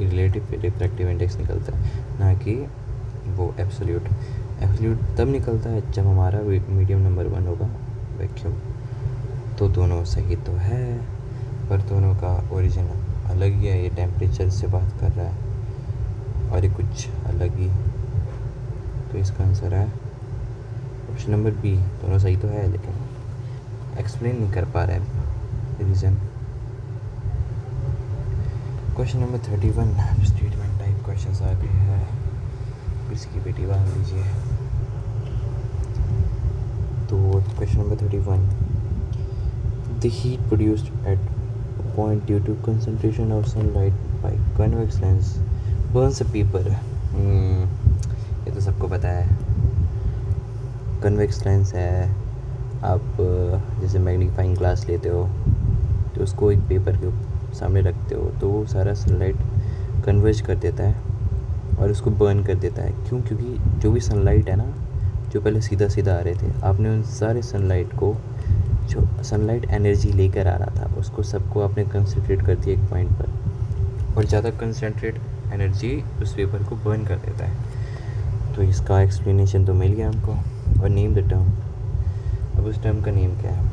रिलेटिव रिफ्रैक्टिव इंडेक्स निकलता है, ना कि वो एब्सोल्यूट। एब्सोल्यूट तब निकलता है जब हमारा मीडियम नंबर 1 होगा वैक्यूम। तो दोनों सही तो है, पर दोनों का ओरिजिन अलग ही है। ये टेम्परेचर से बात कर रहा है और ये कुछ अलग ही। तो इसका आंसर है ऑप्शन नंबर बी। दोनों सही तो है लेकिन एक्सप्लेन नहीं कर पा रहे हैं reason. Question number 31 statement type question आ गए हैं, इसकी बेटी बांध लीजिए। तो question number 31, the heat produced at a point due to concentration of sunlight by convex lens burns a paper. ये तो सबको पता है, कन्वेक्स लेंस है। आप जैसे मैग्नीफाइंग ग्लास लेते हो तो उसको एक पेपर के सामने रखते हो तो वो सारा सनलाइट कन्वर्ज कर देता है और उसको बर्न कर देता है। क्यों? क्योंकि जो भी सनलाइट है ना, जो पहले सीधा सीधा आ रहे थे, आपने उन सारे सनलाइट को, जो सनलाइट एनर्जी लेकर आ रहा था, उसको सबको आपने कंसंट्रेट कर दिया एक पॉइंट पर, और ज़्यादा कंसंट्रेट एनर्जी उस पेपर को बर्न कर देता है। तो इसका एक्सप्लेनेशन तो मिल गया हमको। और नेम द टर्म। अब उस टर्म का नेम क्या है?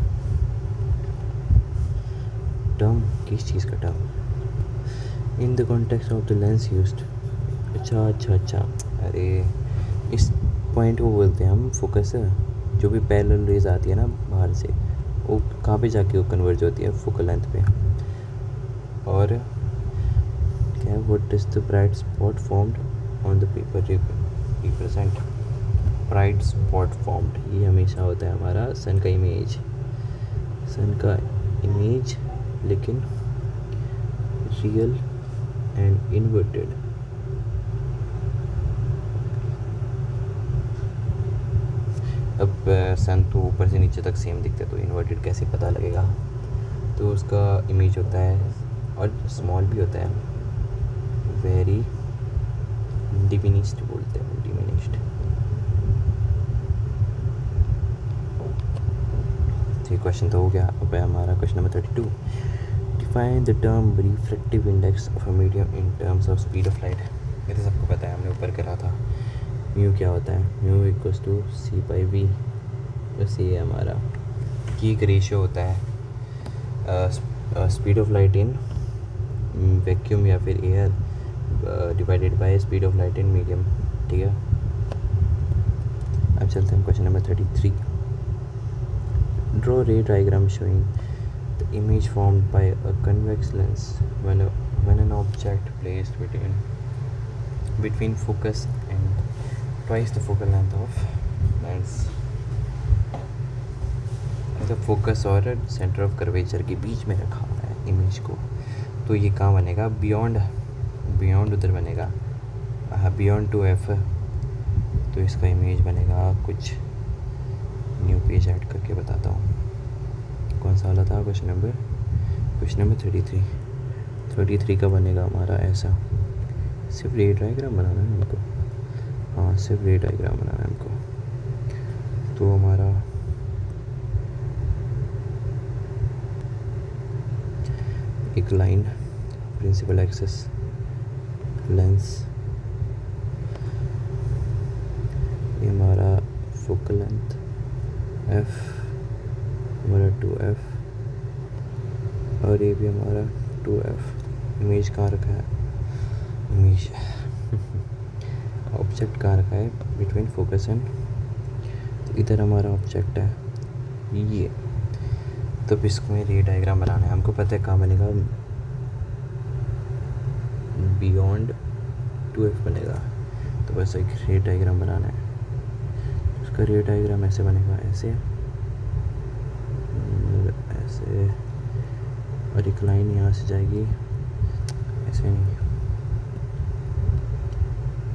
टर्म किस चीज़ का term? In the context of the lens used. अच्छा, अरे इस पॉइंट को बोलते हैं हम फोकस। जो भी पैरेलल रेज आती है ना बाहर से, वो कहाँ पे जाके वो कन्वर्ज होती है? फोकल लेंथ पे। और क्या है? What is the bright spot formed on the paper represent? Bright spot formed, ये हमेशा होता है हमारा सन का इमेज। सन का इमेज लेकिन रियल एंड इन्वर्टेड। अब सन तो ऊपर से नीचे तक सेम दिखते, तो इन्वर्टेड कैसे पता लगेगा? तो उसका इमेज होता है, और स्मॉल भी होता है, वेरी डिमिनिश्ड बोलते हैं, डिमिनिश्ड। ये क्वेश्चन तो हो गया। अब है हमारा question number 32, define the term refractive index of a medium in terms of speed of light. ये तो सबको पता है, हमने ऊपर करा था। म्यू क्या होता है? Mu equals to C/V। बस ये हमारा की एक रेशियो होता है speed of light in vacuum या फिर air divided by speed of light in medium. ठीक है, अब चलते हैं question number 33। Draw ray diagram showing the image formed by a convex lens when an object placed between focus and twice the focal length of lens। मतलब focus और centre of curvature के बीच में रखा हुआ है इमेज को, तो ये कहाँ बनेगा? बियॉन्ड उधर बनेगा, बियॉन्ड 2F। तो इसका इमेज बनेगा कुछ, न्यू पेज ऐड करके बताता हूँ। कौन सा वाला था क्वेश्चन नंबर 33 का बनेगा हमारा ऐसा। सिर्फ रे डायग्राम बनाना है हमको। हाँ, सिर्फ रे डायग्राम बनाना है हमको। तो हमारा एक लाइन, प्रिंसिपल एक्सिस, लेंस, ये हमारा फोकल लेंथ F, हमारा 2F, और ये भी हमारा 2F। इमेज कहाँ रखा है? इमेज ऑब्जेक्ट कहाँ रखा है? बिटवीन फोकस एंड, तो इधर हमारा ऑब्जेक्ट है ये। तो इसको में रे डायग्राम बनाना है हमको। पता है कहाँ बनेगा? बियॉन्ड 2F बनेगा। तो बस एक रे डायग्राम बनाना है। उसका रे डायग्राम ऐसे बनेगा, ऐसे ऐसे, और एक लाइन यहाँ से जाएगी, ऐसे नहीं,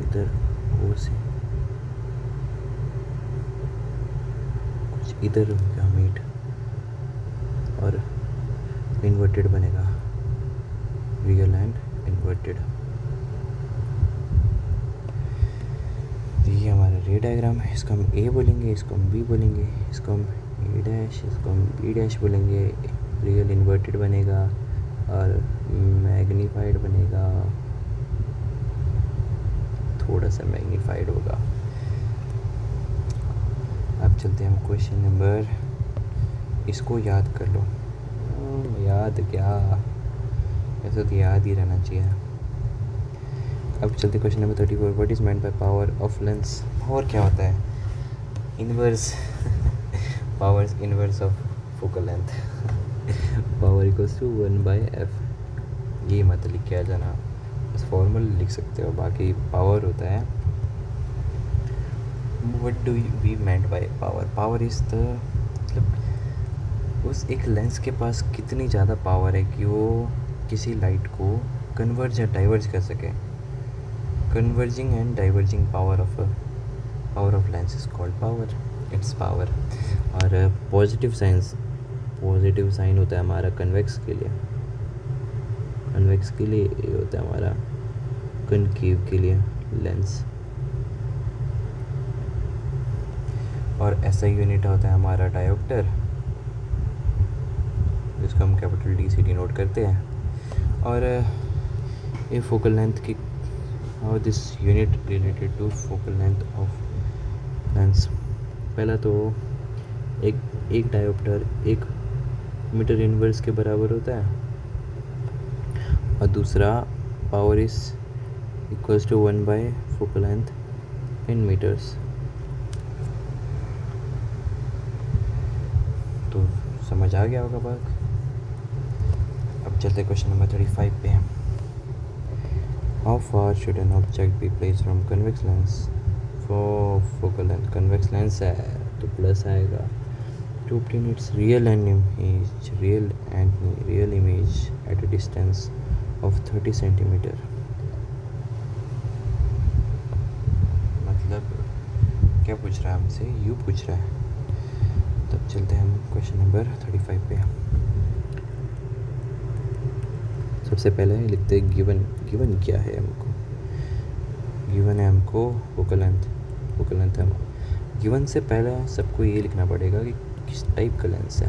इधर और से कुछ इधर होगा मीट, और इन्वर्टेड बनेगा, रियल एंड इन्वर्टेड। ये हमारा रे डायग्राम है। इसको हम ए बोलेंगे, इसको हम बी बोलेंगे, इसको हम ए डैश, इसको हम बी डैश बोलेंगे। रियल इन्वर्टेड बनेगा और मैग्नीफाइड बनेगा, थोड़ा सा मैग्नीफाइड होगा। अब चलते हैं हम क्वेश्चन नंबर, इसको याद कर लो। याद क्या, ऐसा तो याद ही रहना चाहिए। अब चलते question number 34। What is meant by power of lens. Power क्या होता है? Inverse power inverse of focal length. Power equals to 1/f। ये मत लिख के आ जाना, बस फॉर्मूला लिख सकते हो, बाकी पावर होता है। What do we meant by power? Power is the, मतलब उस एक लेंस के पास कितनी ज़्यादा पावर है कि वो किसी लाइट को कन्वर्ज या डाइवर्ज कर सके। Converging and diverging power of lens is called power, it's power. और पॉजिटिव साइन होता है हमारा कन्वेक्स के लिए, कन्वेक्स के लिए ये होता है हमारा कनकेव के लिए लेंस। और ऐसा यूनिट होता है हमारा डायोप्टर, जिसको हम कैपिटल डी सी डिनोट करते हैं। और ये फोकल लेंथ की, how this unit related to focal length of lens. पहला तो एक डायोप्टर 1 मीटर इनवर्स के बराबर होता है, और दूसरा power is equals to 1 focal length in metres. तो समझ आ गया होगा बात। अब चलते क्वेश्चन नंबर 35 पे। How far should an object be place from convex lens for focal length. Convex lens है तो प्लस आएगा। To obtain its real image at a distance of 30 centimetre. मतलब क्या पूछ रहा है हमसे? यू पूछ रहा है। तब चलते हैं हम क्वेश्चन नंबर 35 पे। सबसे पहले लिखते हैं गिवन क्या है हमको। गिवन है हमको फोकल लेंथ है। गिवन से पहले सबको ये लिखना पड़ेगा कि किस टाइप का लेंस है।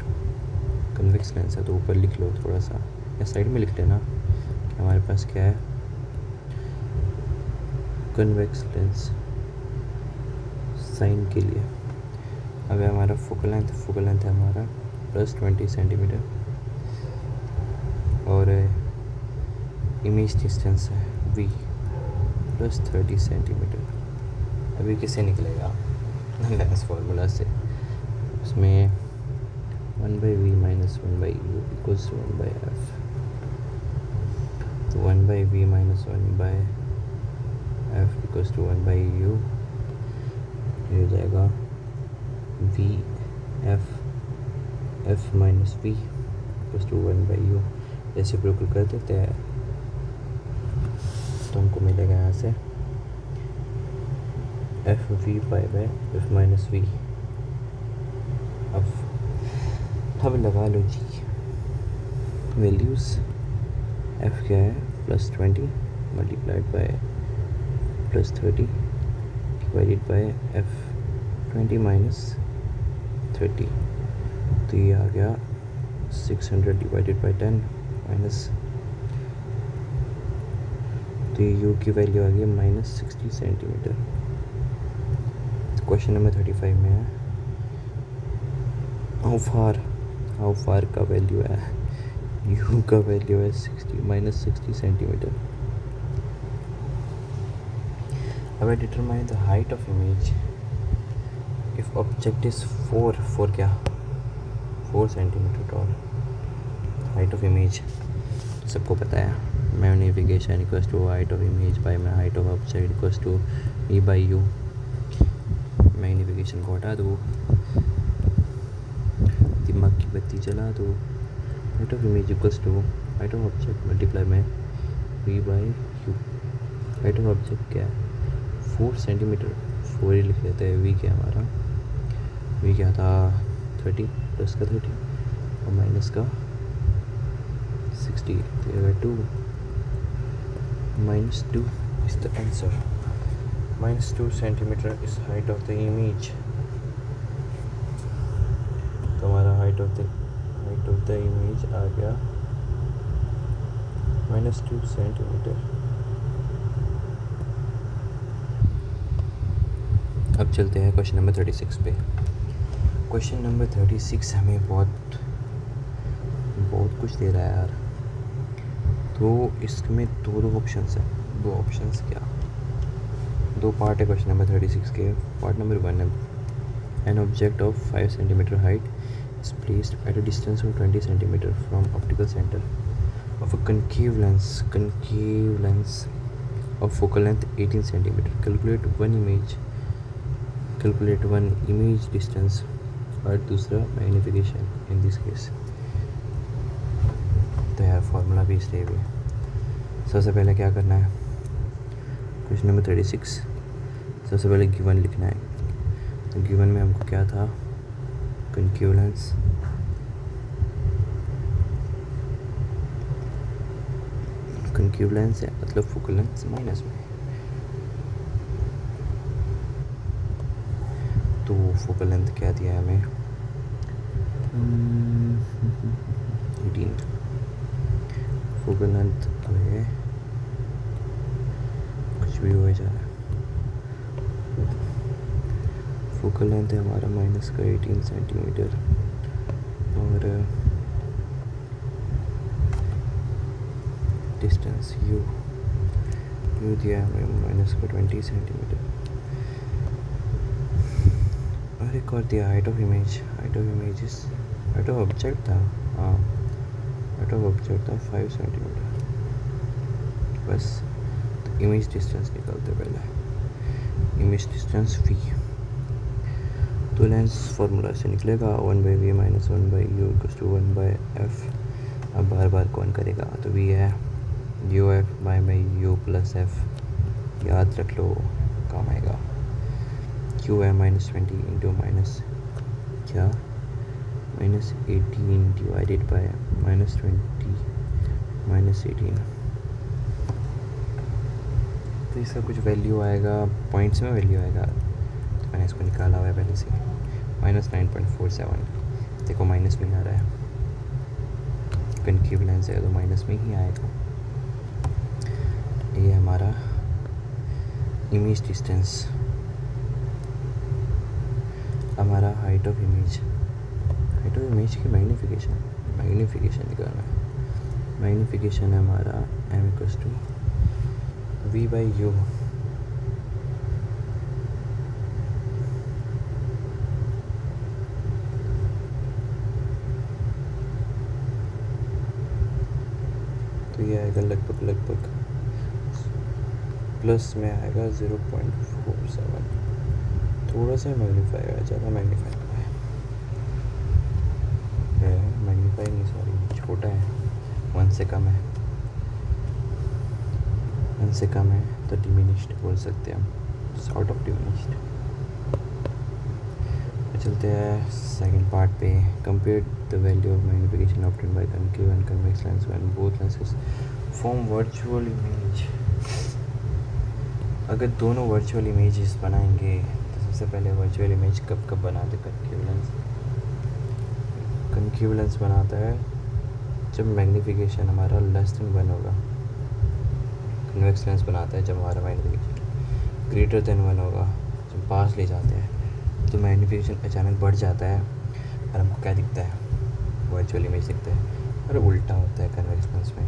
कन्वेक्स लेंस है तो ऊपर लिख लो थोड़ा सा, या साइड में लिख लेना कि हमारे पास क्या है, कन्वेक्स लेंस साइन के लिए। अब हमारा फोकल लेंथ है हमारा +20 सेंटीमीटर, और इमेज डिस्टेंस है v +30 सेंटीमीटर। अभी किससे निकलेगा? लेंस फार्मूला से। उसमें 1/v - 1/u equals to 1/f। तो 1/v - 1/f equals to 1/u। ये हो जाएगा f - v equals to 1/u। ऐसे बिल्कुल कर देते हैं तो हमको मिलेगा यहाँ से f(v)/f - v। अब लगा लो जी वैल्यूज़। f क्या है? +20 multiplied by +30 divided by f 20 - 30। तो ये आ गया 600 डिवाइडेड बाय 10 माइनस, तो ये u की वैल्यू आ गई -60 सेंटीमीटर। क्वेश्चन नंबर 35 में है हाउ फार का वैल्यू है, u का वैल्यू है -60 सेंटीमीटर। अब determine the height of image if object is 4 क्या 4 centimetre tall. Height of image सबको पता है, magnification equals to height of image by height of object equals to E by U, magnification को हटा दो, दिमाग की बत्ती जला दो, height of image equals to height of object multiply में V by you. Height of object क्या है? 4 सेंटीमीटर, 4 ही लिख लेते हैं। वी क्या हमारा, वी क्या था 30 प्लस का 30 और माइनस का 60, तो 2 minus 2 is the answer. -2 centimetre is height of the image. तो हमारा हाइट ऑफ द इमेज आ गया -2 सेंटीमीटर। अब चलते हैं क्वेश्चन नंबर 36 पे। क्वेश्चन नंबर 36 हमें बहुत कुछ दे रहा है यार। तो इसमें दो ऑप्शंस हैं। दो ऑप्शंस क्या, दो पार्ट है क्वेश्चन नंबर 36 के। पार्ट नंबर 1 है, an object of 5 centimetre height is placed at a distance of 20 centimeter from optical center of a concave lens of focal length 18 centimeter. Calculate one image distance और दूसरा magnification in this case. तो यार formula भी इसलिए भी सबसे पहले क्या करना है, क्वेश्चन नंबर 36 सबसे पहले गिवन लिखना है। तो गिवन में हमको क्या था, कंकेव लेंस है मतलब फोकल लेंथ माइनस में। तो फोकल लेंथ क्या दिया है हमें 18। फोकल लेंथ तो है कुछ भी हो जा रहा है। फोकल लेंथ है हमारा माइनस का 18 सेंटीमीटर और डिस्टेंस यू दिया है हमें माइनस का 20 सेंटीमीटर। और एक और दिया height of image height of object था, हाँ हाइट ऑफ ऑब्जेक्ट था 5 सेंटीमीटर। बस तो इमेज डिस्टेंस निकालते पहले, इमेज डिस्टेंस वी। तो लेंस फार्मूला से निकलेगा 1/v - 1/u = 1/f। अब बार बार कौन करेगा, तो v है uf by u plus f, याद रख लो काम आएगा। q है -20 इंटू माइनस क्या -18 डिवाइडेड बाय -20 -18। तो इसका कुछ वैल्यू आएगा, पॉइंट्स में वैल्यू आएगा। तो मैंने इसको निकाला हुआ है पहले से, -9.47। देखो माइनस में ही आ रहा है, कनकेव लेंस है तो माइनस में ही आएगा। ये हमारा इमेज डिस्टेंस, हमारा हाइट ऑफ इमेज की मैग्नीफिकेशन निकालना है। मैग्नीफिकेशन है हमारा m = v/u। तो ये आएगा लगभग प्लस में आएगा 0.47। थोड़ा सा मैग्नीफाई है, ज़्यादा मैग्नीफाई है, मैग्नीफाई नहीं सॉरी छोटा है, 1 से कम है, 1 से कम है तो डिमिनिश्ड बोल सकते हैं हम, सॉर्ट ऑफ डिमिनिश्ड। चलते हैं सेकंड पार्ट पे। Compare the value of magnification obtained by concave and convex lens when both lenses form virtual image. अगर दोनों वर्चुअल इमेजेस बनाएंगे तो सबसे पहले वर्चुअल इमेज कब बनाते, कनकेव लेंस बनाता है जब मैग्नीफिकेशन हमारा <1 होगा। कन्वेक्स लेंस बनाता है जब हमारा मैग्नीफिकेशन <1 होगा। जब पास ले जाते हैं तो मैग्नीफिकेशन अचानक बढ़ जाता है और हमको क्या दिखता है, वर्चुअल इमेज दिखता है। और उल्टा होता है कन्वेक्स लेंस में,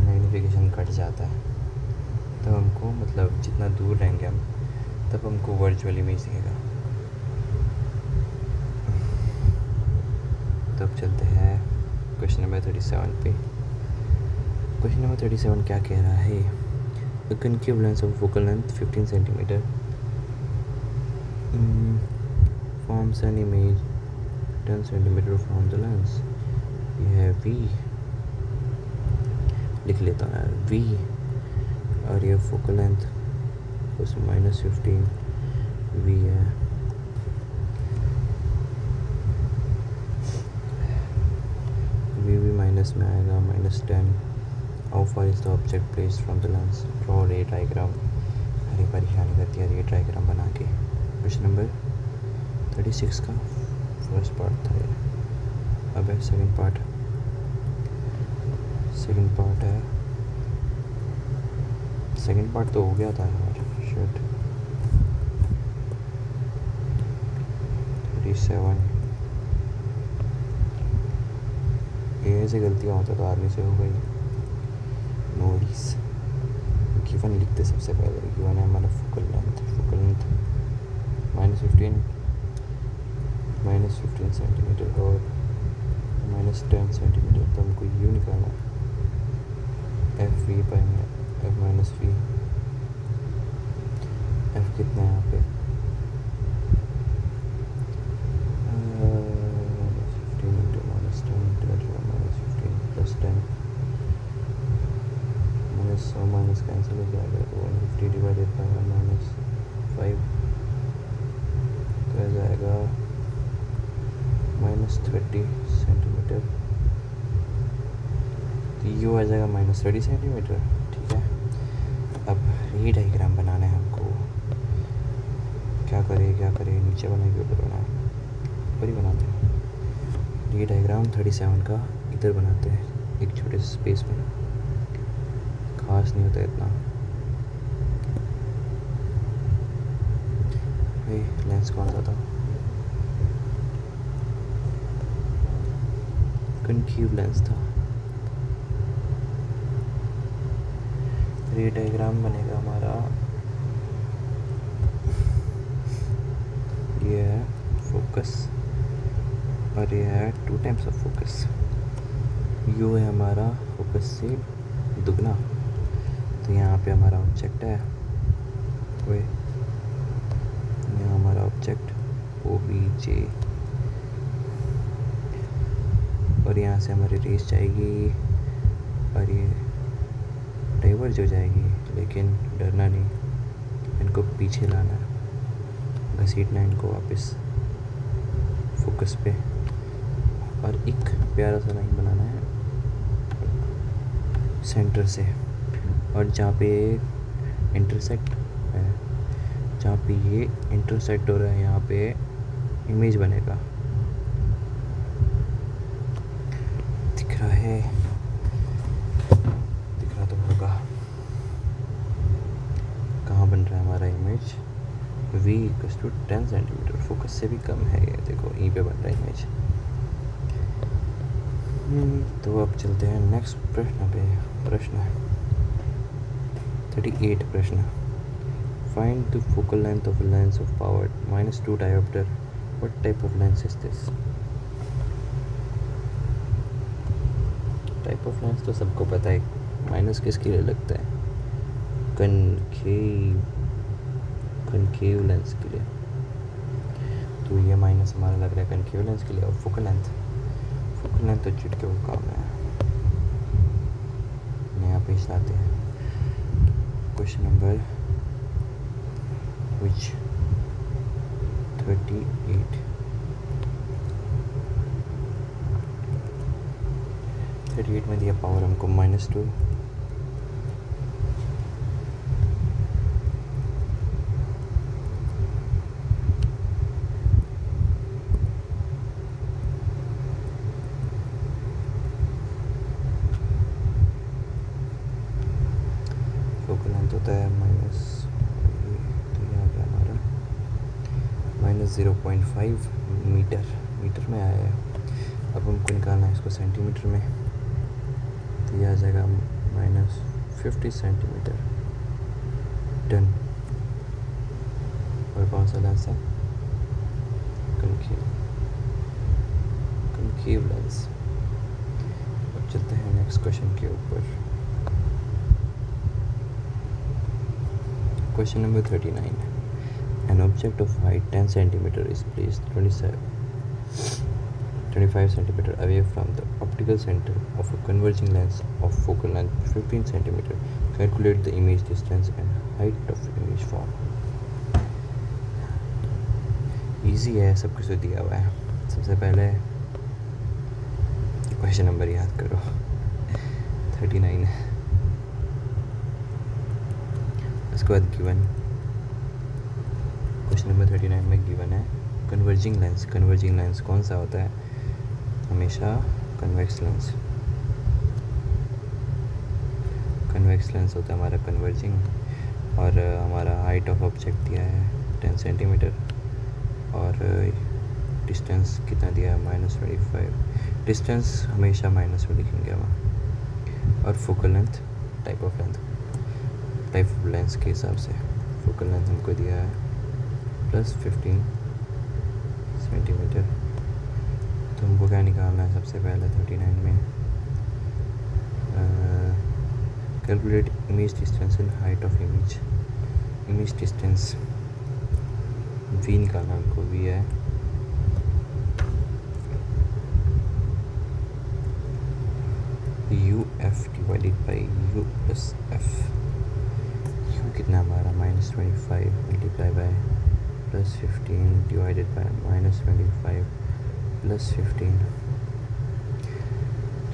मैग्नीफिकेशन घट जाता है तब हमको मतलब जितना दूर रहेंगे हम तब हमको वर्चुअल इमेज दिखेगा। तब चलते हैं क्वेश्चन नंबर 37 पे। क्वेश्चन नंबर 37 क्या कह रहा है, A concave lens of focal length 15 centimeter forms an image 10 centimeter from the lens. ये है V, लिख लेता हूँ यार, V, और ये फोकल लेंथ उस -15 V है. V भी माइनस में आएगा, -10. How far is the object placed from the lens? Draw ray diagram. अरे परेशानी करती है रे डायग्राम बना के. क्वेश्चन नंबर 36 का फर्स्ट पार्ट था ये. अब है सेकंड पार्ट है. सेकंड पार्ट तो हो गया था यार. शिट. 37 ए से गलतियाँ होता तो आर्मी से हो गई. No worries. गिवन लिखते सबसे पहले. गिवन है हमारा फोकल लेंथ -15 सेंटीमीटर और -10 सेंटीमीटर. तो हमको यू निकालना है. एफ वी पाएंगे. F minus V. एफ कितना है यहाँ पे? 15 × -10 -15 + 10 -100 माइनस कैंसिल हो जाएगा. तो 150 डिवाइडेड बाय -5 तो आ जाएगा -30 सेंटीमीटर. तो यू आ जाएगा -30 सेंटीमीटर. ठीक है. अब रे डायग्राम बनाना है हमको. क्या करें नीचे बनाए कि ऊपर बनाए? ऊपर ही बनाते हैं. रे डायग्राम 37 का इधर बनाते हैं एक छोटे से स्पेस में. खास नहीं होता इतना. भाई लेंस कौन सा था? कनकेव लेंस था. रे डायग्राम बनेगा हमारा. ये है फोकस और ये है 2 टाइम्स ऑफ फोकस. यू है हमारा फोकस से दुगना. तो यहाँ पे हमारा ऑब्जेक्ट है. वही यहाँ हमारा ऑब्जेक्ट OBJ और यहाँ से हमारी रेस जाएगी और ये डाइवर्ज हो जाएगी. लेकिन डरना नहीं, इनको पीछे लाना है, घसीटना है इनको वापस फोकस पे. और एक प्यारा सा लाइन बनाना है सेंटर से. और जहाँ पे इंटरसेक्ट है, जहाँ पे ये इंटरसेक्ट हो रहा है, यहाँ पे इमेज बनेगा. दिख रहा है? दिख रहा तो होगा. कहाँ बन रहा है हमारा इमेज? V = 10 centimetre. फोकस से भी कम है ये. देखो यहीं पे बन रहा है इमेज. तो अब चलते हैं नेक्स्ट प्रश्न पे. प्रश्न 38 प्रश्न. Find the focal length of lens of power -2 dioptre. What type of lens is this? Type of lens तो सबको पता है. माइनस किसके लिए लगता है? कनकेव लेंस के लिए. तो ये माइनस हमारा लग रहा है कनकेव लेंस के लिए. और फोकल लेंथ तो चिट के वो काम है. यहाँ पे आते हैं. क्वेश्चन नंबर 38 में दिया पावर हमको -2. फोकल लेंथ होता है माइनस. तो ये आ गया हमारा -0.5 मीटर में आया है. अब हमको निकालना है इसको सेंटीमीटर में. तो ये आ जाएगा -50 सेंटीमीटर. डन. और कौन सा लेंस है? Concave lens. अब चलते हैं नेक्स्ट क्वेश्चन के ऊपर. Question number 39. An object of height 10 centimeter is placed 25 centimeter away from the optical center of a converging lens of focal length 15 centimeter. Calculate the image distance and height of image form. Easy है, सब कुछ दिया हुआ है. सबसे पहले question number याद करो. 39 है. उसके बाद गिवन. क्वेश्चन नंबर 39 में गिवन है कन्वर्जिंग लेंस. कन्वर्जिंग लेंस कौन सा होता है? हमेशा कन्वेक्स लेंस. कन्वेक्स लेंस होता है हमारा कन्वर्जिंग. और हमारा हाइट ऑफ ऑब्जेक्ट दिया है 10 सेंटीमीटर और डिस्टेंस कितना दिया है -25. डिस्टेंस हमेशा माइनस में लिखेंगे हम. और focal length type of lens के हिसाब से फोकल लेंथ हमको दिया है +15 सेंटीमीटर. तो हमको क्या निकालना है? सबसे पहले 39 में calculate image distance and height of image distance. V निकालना हमको. वी है UF divided by U plus F. U कितना हमारा -25 मल्टीप्लाई बाय +15 डिवाइडेड बाय -25 +15.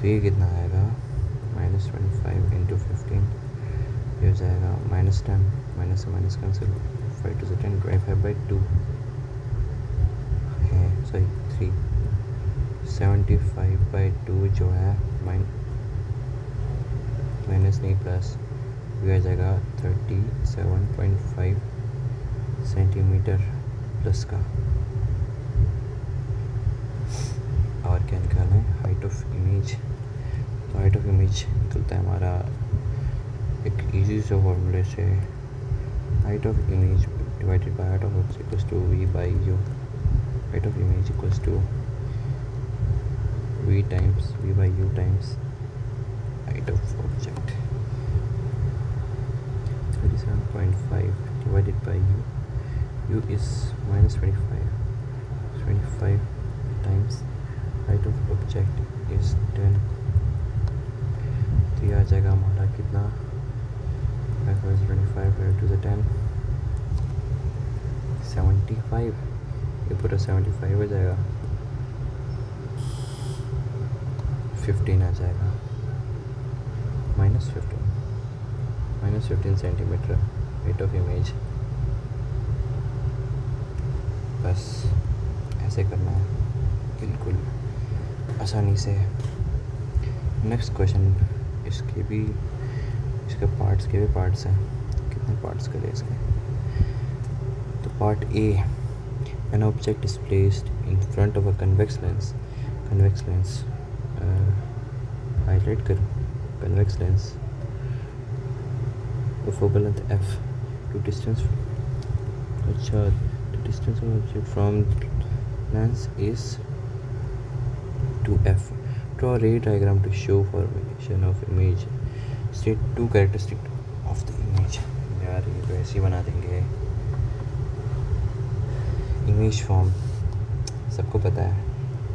तो ये कितना आएगा? -25 इंटू 15. ये हो जाएगा -10. माइनस से माइनस कैंसिल. 5 to 10 25/2 है. सॉरी 3. 75/2 जो है माइनस नहीं प्लस. ये आ जाएगा 37.5 सेंटीमीटर प्लस का. और क्या निकालना है? Height of image. तो हाइट ऑफ इमेज निकलता है हमारा एक इजी से फॉर्मूले से. Height of image divided by height of object equals to V by U. Height of image equals to V by U times height of object. 37.5 divided by U is -25. 25 times height of object is 10. तो ये आ जाएगा हमारा कितना? 25 to the 10 75. ये पूरा 75 हो जाएगा. 15 आ जाएगा. -15 सेंटीमीटर हाइट ऑफ इमेज. बस ऐसे करना है बिल्कुल आसानी से. Next question. इसके पार्ट्स हैं. कितने पार्ट्स करें इसके? तो part A. An object is placed in front of a convex lens. Highlight करो. Convex lens. The focal length f. The distance of object from lens is 2f. Draw a ray diagram to show formation of image. State 2 characteristics of the image. यार ये तो ऐसे ही बना देंगे. Image form सबको पता है.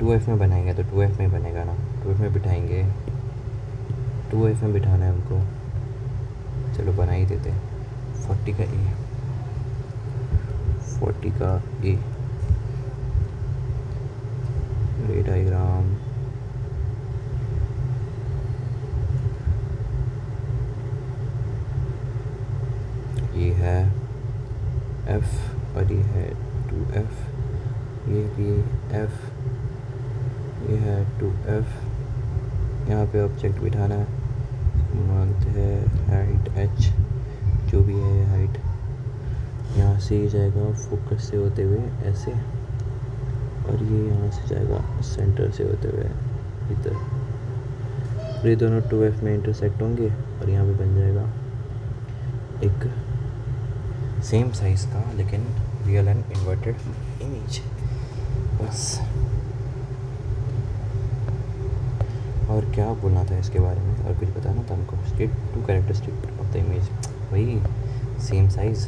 2f में बनाएंगे तो 2f में बनेगा ना. 2f में बिठाएंगे. 2f में बिठाना है हमको. चलो बना ही देते. 40 का ए. रे डायग्राम. ये है F और ये है 2F. ये भी F. ये है 2F. यहाँ पे ऑब्जेक्ट बिठाना है. मानते हैं हाइट h जो भी है हाइट. यहाँ से ही जाएगा फोकस से होते हुए ऐसे. और ये यहाँ से जाएगा सेंटर से होते हुए इधर. ये दोनों 2f में इंटरसेक्ट होंगे और यहाँ पे बन जाएगा एक सेम साइज़ का लेकिन रियल एंड इन्वर्टेड इमेज. बस. और क्या बोलना था इसके बारे में? और कुछ बताना था हमको. State 2 characteristic of the image. वही same size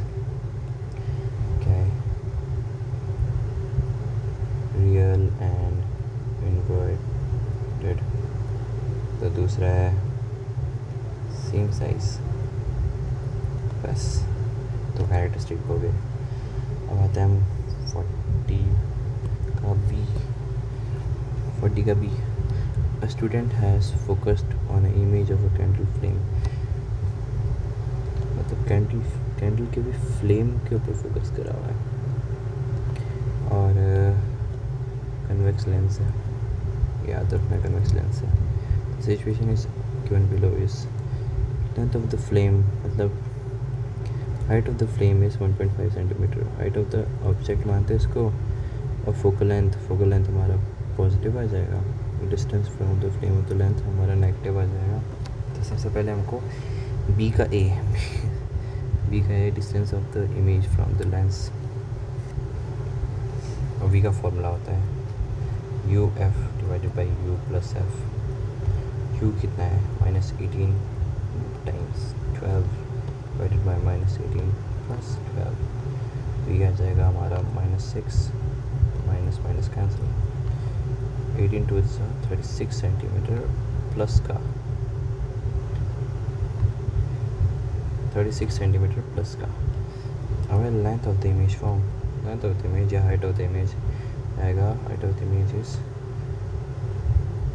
real and inverted, तो दूसरा है सेम साइज। बस तो कैरेक्टरिस्टिक हो गए। अब आता है हम 40 का B. A student has focused on an image of a candle flame, मतलब कैंडल के भी फ्लेम के ऊपर फोकस करा हुआ है और कन्वेक्स लेंस है, याद रखना कन्वेक्स लेंस है। Situation is given below is length of the flame, मतलब height of the flame is 1.5 centimetre. Height of the object मानते हैं इसको, और फोकल लेंथ हमारा पॉजिटिव आ जाएगा। Distance from the flame of the length हमारा नेगेटिव आ जाएगा। तो सबसे पहले हमको बी का a distance of the image from the lens, और वी का फॉर्मूला होता है U F divided by u plus f. U कितना है -18 times 12 divided by -18 plus 12। V आ जाएगा हमारा -6, minus cancel, 18 to 36 centimetre plus का 36 सेंटीमीटर प्लस का। हमें length of the image form, length of the image या हाइट ऑफ द इमेज आएगा। Height of the image is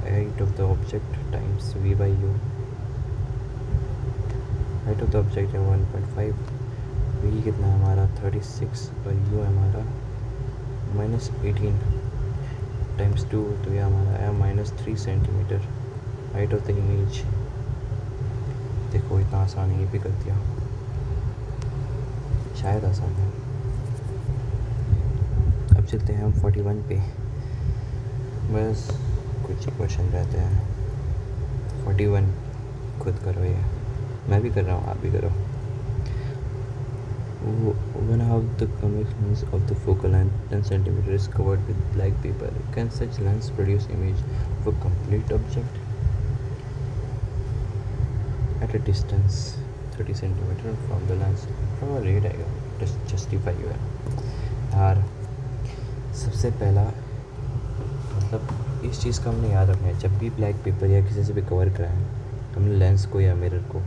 height of the object times v by you. Height of the object है 1.5, we कितना है हमारा 36 और you है हमारा -18 times 2, तो ये हमारा आया -3 centimetre. Height of the image देखो इतना आसान है, ये भी कर दिया, शायद आसान है। अब चलते हैं हम 41 पे, बस कुछ ही क्वेश्चन रहते हैं। 41 खुद करो, ये मैं भी कर रहा हूँ, आप भी करो। One half the convex lens of the focal length 10 cm is covered with black paper. Can such lens produce image of a complete object at a distance 30 cm from the lens? थोड़ा rate आएगा, justify हुआ है यार। सबसे पहला मतलब इस चीज़ का हमने याद रखना है, जब भी ब्लैक पेपर या किसी से भी कवर कराएं हमने लेंस को या मिरर को,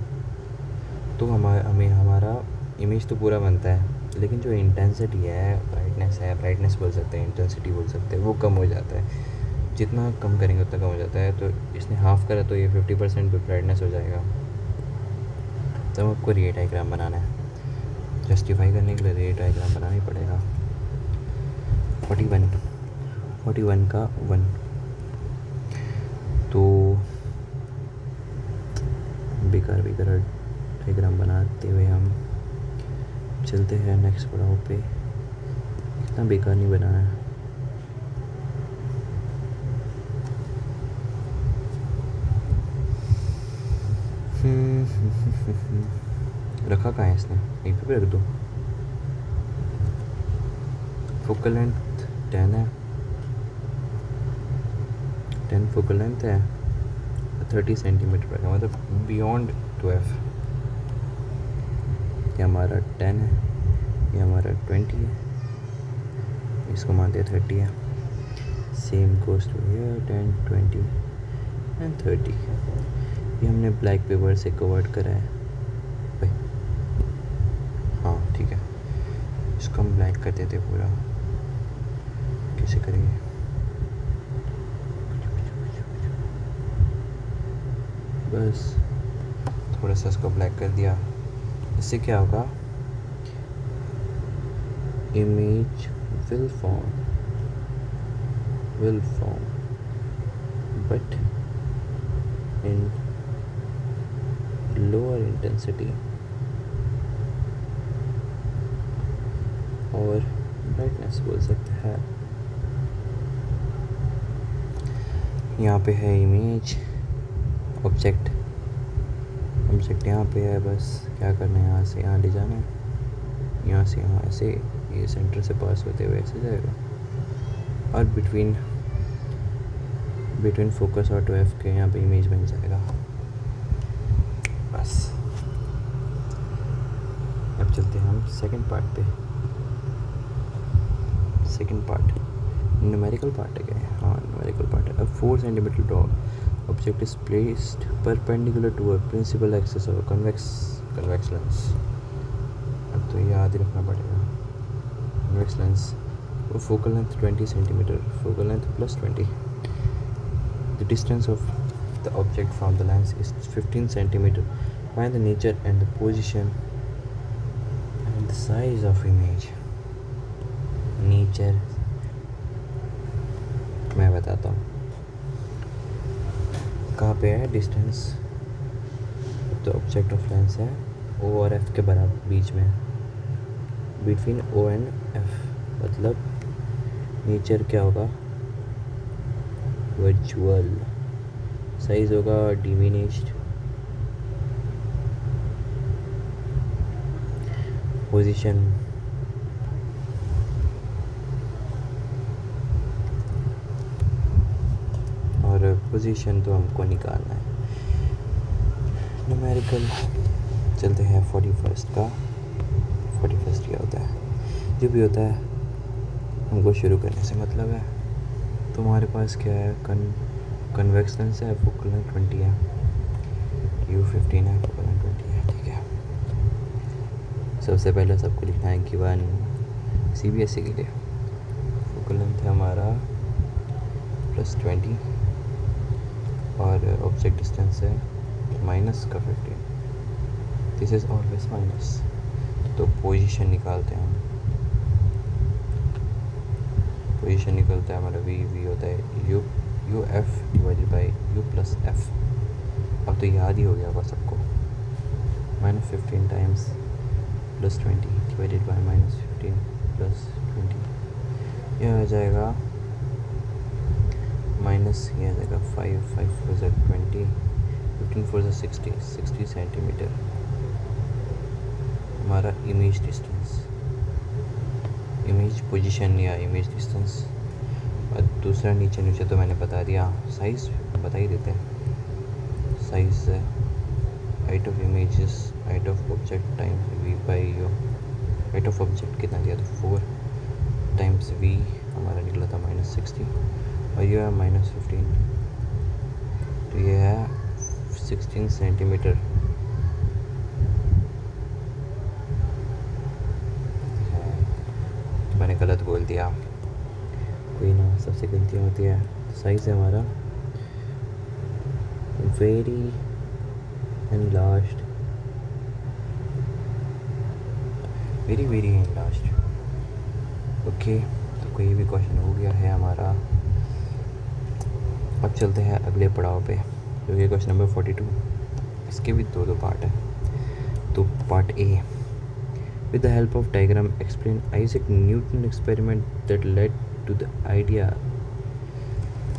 तो हमें हमारा इमेज तो पूरा बनता है, लेकिन जो इंटेंसिटी है, ब्राइटनेस बोल सकते हैं, इंटेंसिटी बोल सकते हैं, वो कम हो जाता है। जितना कम करेंगे उतना कम हो जाता है। तो इसने हाफ़ करा तो ये 50% ब्राइटनेस हो जाएगा। तो आपको रे डायग्राम बनाना है, जस्टिफाई करने के लिए रे डायग्राम बनाना ही पड़ेगा। 41 का 1, तो बेकार डायग्राम बनाते हुए हम चलते हैं नेक्स्ट पड़ाव पे। इतना बेकार नहीं बनाना है। रखा कहाँ है इसने, यहीं पे रख दो। फोकल लेंथ 10 है, 10 फोकल लेंथ है, 30 सेंटीमीटर का मतलब बियॉन्ड 12। ये हमारा 10 है, ये हमारा 20 है, इसको मानते हैं 30 है। Same goes to here 10, 20 and 30। ये हमने ब्लैक पेपर से कवर्ड करा है भाई। हाँ ठीक है, इसको हम ब्लैक कर देते पूरा। कैसे करेंगे, बस थोड़ा सा इसको ब्लैक कर दिया। इससे क्या होगा, image will form but in lower intensity और ब्राइटनेस बोल सकते हैं। यहाँ पे है इमेज, ऑब्जेक्ट यहाँ पे है। बस क्या करना है, यहाँ से यहाँ ले जाना है, यहाँ से यहाँ ऐसे, ये सेंटर से पास होते हुए ऐसे जाएगा, और बिटवीन फोकस और 12 के यहाँ पे इमेज बन जाएगा। बस अब चलते हैं हम सेकंड पार्ट पे। सेकंड पार्ट न्यूमेरिकल पार्ट है क्या? हाँ न्यूमेरिकल पार्ट है। 4 centimetre tall object is placed perpendicular to a principal axis of convex lens. अब तो याद ही रखना पड़ेगा। Convex lens focal length 20 centimetre, focal length plus 20। The distance of the object from the lens is 15 centimetre. Find the nature and the position and the size of image. Nature मैं बताता हूँ कहाँ पे है। डिस्टेंस तो object of lens है ओ और F के बराबर बीच में, बिटवीन ओ एंड एफ। मतलब नेचर क्या होगा? वर्चुअल। साइज होगा डिमिनिश्ड। पोजीशन और पोजीशन तो हमको निकालना है। न्यूमेरिकल चलते हैं 41st का। 41st क्या होता है? जो भी होता है हमको शुरू करने से मतलब है। तुम्हारे पास क्या है? कन्वेक्स लेंस है, फोकल लेंथ 20 है, U15 है, फोकल लेंथ 20 है। ठीक है, सबसे पहले सबको लिखना है गिवन CBSE के लिए फोकल लेंथ है हमारा +20 और ऑब्जेक्ट डिस्टेंस है माइनस का 15। This is always minus. तो पोजीशन निकालते हैं हम। पोजीशन निकलता है हमारा V होता है UF divided by U plus F। अब तो याद ही हो गया होगा सबको। -15 टाइम्स +20 डिवाइडेड बाई -15 + 20। यह आ जाएगा माइनस, ये आ जाएगा 5 4 ज़ा 20, 15 4 ज़ा 60 सेंटीमीटर हमारा इमेज डिस्टेंस। इमेज पोजीशन या इमेज डिस्टेंस। और दूसरा नीचे तो मैंने बता दिया। साइज़ बता ही देते हैं। साइज़ है height of images, height of object times V by U। Height of object कितना दिया था? 4 टाइम्स V हमारा निकला था -60 और ये है -15। तो ये है 16 सेंटीमीटर। मैंने गलत बोल दिया, कोई ना, सबसे गलतियाँ होती है। साइज़ है हमारा very enlarged, very enlarged. Okay, तो कोई भी क्वेश्चन हो गया है हमारा। अब चलते हैं अगले पड़ाव पे, जो कि क्वेश्चन नंबर 42। इसके भी दो पार्ट है। तो part A, with the help of diagram explain Isaac Newton experiment that led to the idea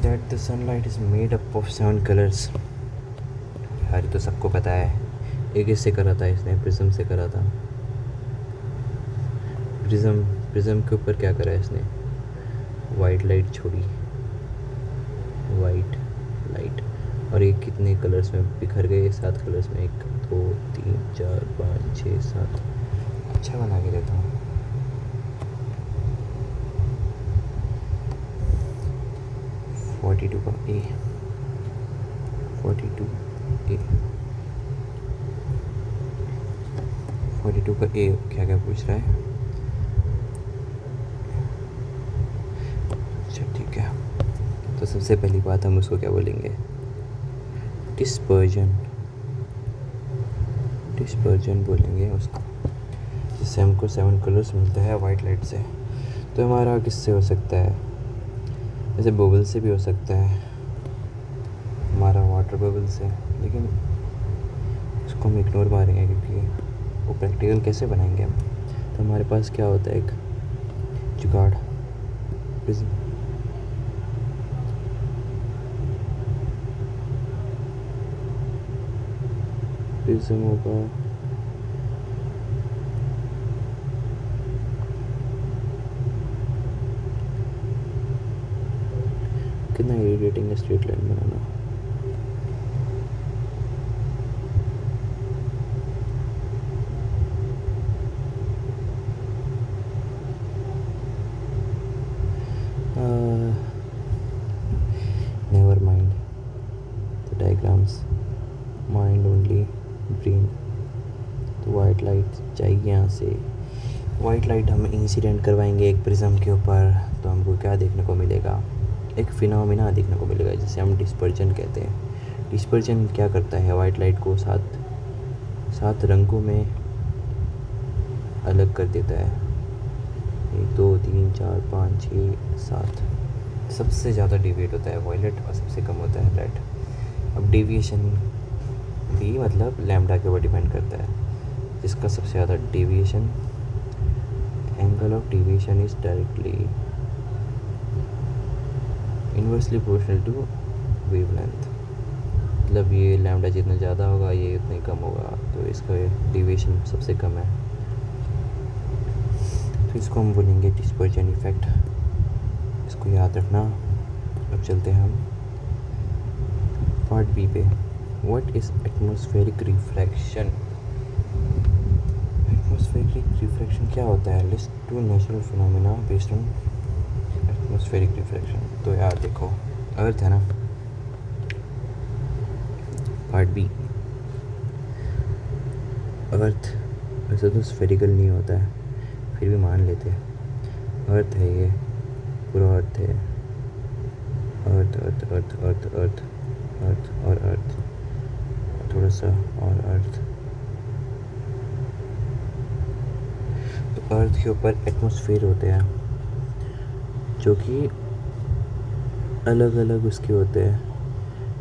that the sunlight is made up of 7 colors। यार तो सबको पता है। एक इससे करा था इसने, प्रिज्म से करा था। प्रिज्म के ऊपर क्या करा है इसने? वाइट लाइट छोड़ी, वाइट लाइट, और ये कितने कलर्स में बिखर गए? 7 कलर्स में। 1 2 3 4 5 6 7। अच्छा बना के देता हूँ। का ए 42 का ए क्या क्या पूछ रहा है? अच्छा ठीक है, तो सबसे पहली बात हम उसको क्या बोलेंगे? डिस्पर्जन बोलेंगे उसको, जिससे हमको 7 कलर्स मिलते हैं वाइट लाइट से। तो हमारा किससे हो सकता है? जैसे बबल से भी हो सकता है हमारा, वाटर बबल से, लेकिन उसको हम इग्नोर मारेंगे क्योंकि वो प्रैक्टिकल कैसे बनाएंगे हम। तो हमारे पास क्या होता है? एक जुगाड़, प्रिज्म होगा। कितना इरिटेटिंग है स्ट्रेट लाइन बनाना। Diagrams, mind only, brain. तो वाइट लाइट जाएगी यहाँ से। वाइट लाइट हम इंसिडेंट करवाएंगे एक प्रिज्म के ऊपर, तो हमको क्या देखने को मिलेगा, एक फिनोमिना देखने को मिलेगा जिसे हम डिस्पर्जन कहते हैं। डिस्पर्जन क्या करता है, वाइट लाइट को सात रंगों में अलग कर देता है। 1 2 3 4 5 6 7। सबसे ज़्यादा डेविएट होता है वायलेट और सबसे कम होता है रेड। अब डेविएशन भी मतलब लैम्डा के ऊपर डिपेंड करता है, जिसका सबसे ज़्यादा deviation, angle of deviation is directly inversely proportional to wavelength. मतलब ये लैम्डा जितना ज़्यादा होगा ये उतना ही कम होगा, तो इसका डेविएशन सबसे कम है। तो इसको हम बोलेंगे डिस्पर्जन इफेक्ट, इसको याद रखना। अब चलते हैं हम पार्ट बी पे। What is atmospheric refraction. Atmospheric refraction क्या होता है, list 2 natural phenomena based on atmospheric refraction. तो यार देखो, अर्थ है ना, पार्ट बी। अर्थ वैसे तो स्फेरिकल नहीं होता है, फिर भी मान लेते हैं अर्थ है, ये पूरा अर्थ है। अर्थ अर्थ अर्थ अर्थ अर्थ अर्थ और अर्थ, थोड़ा सा और अर्थ। तो अर्थ के ऊपर एटमॉस्फेयर होते हैं जो कि अलग अलग उसके होते हैं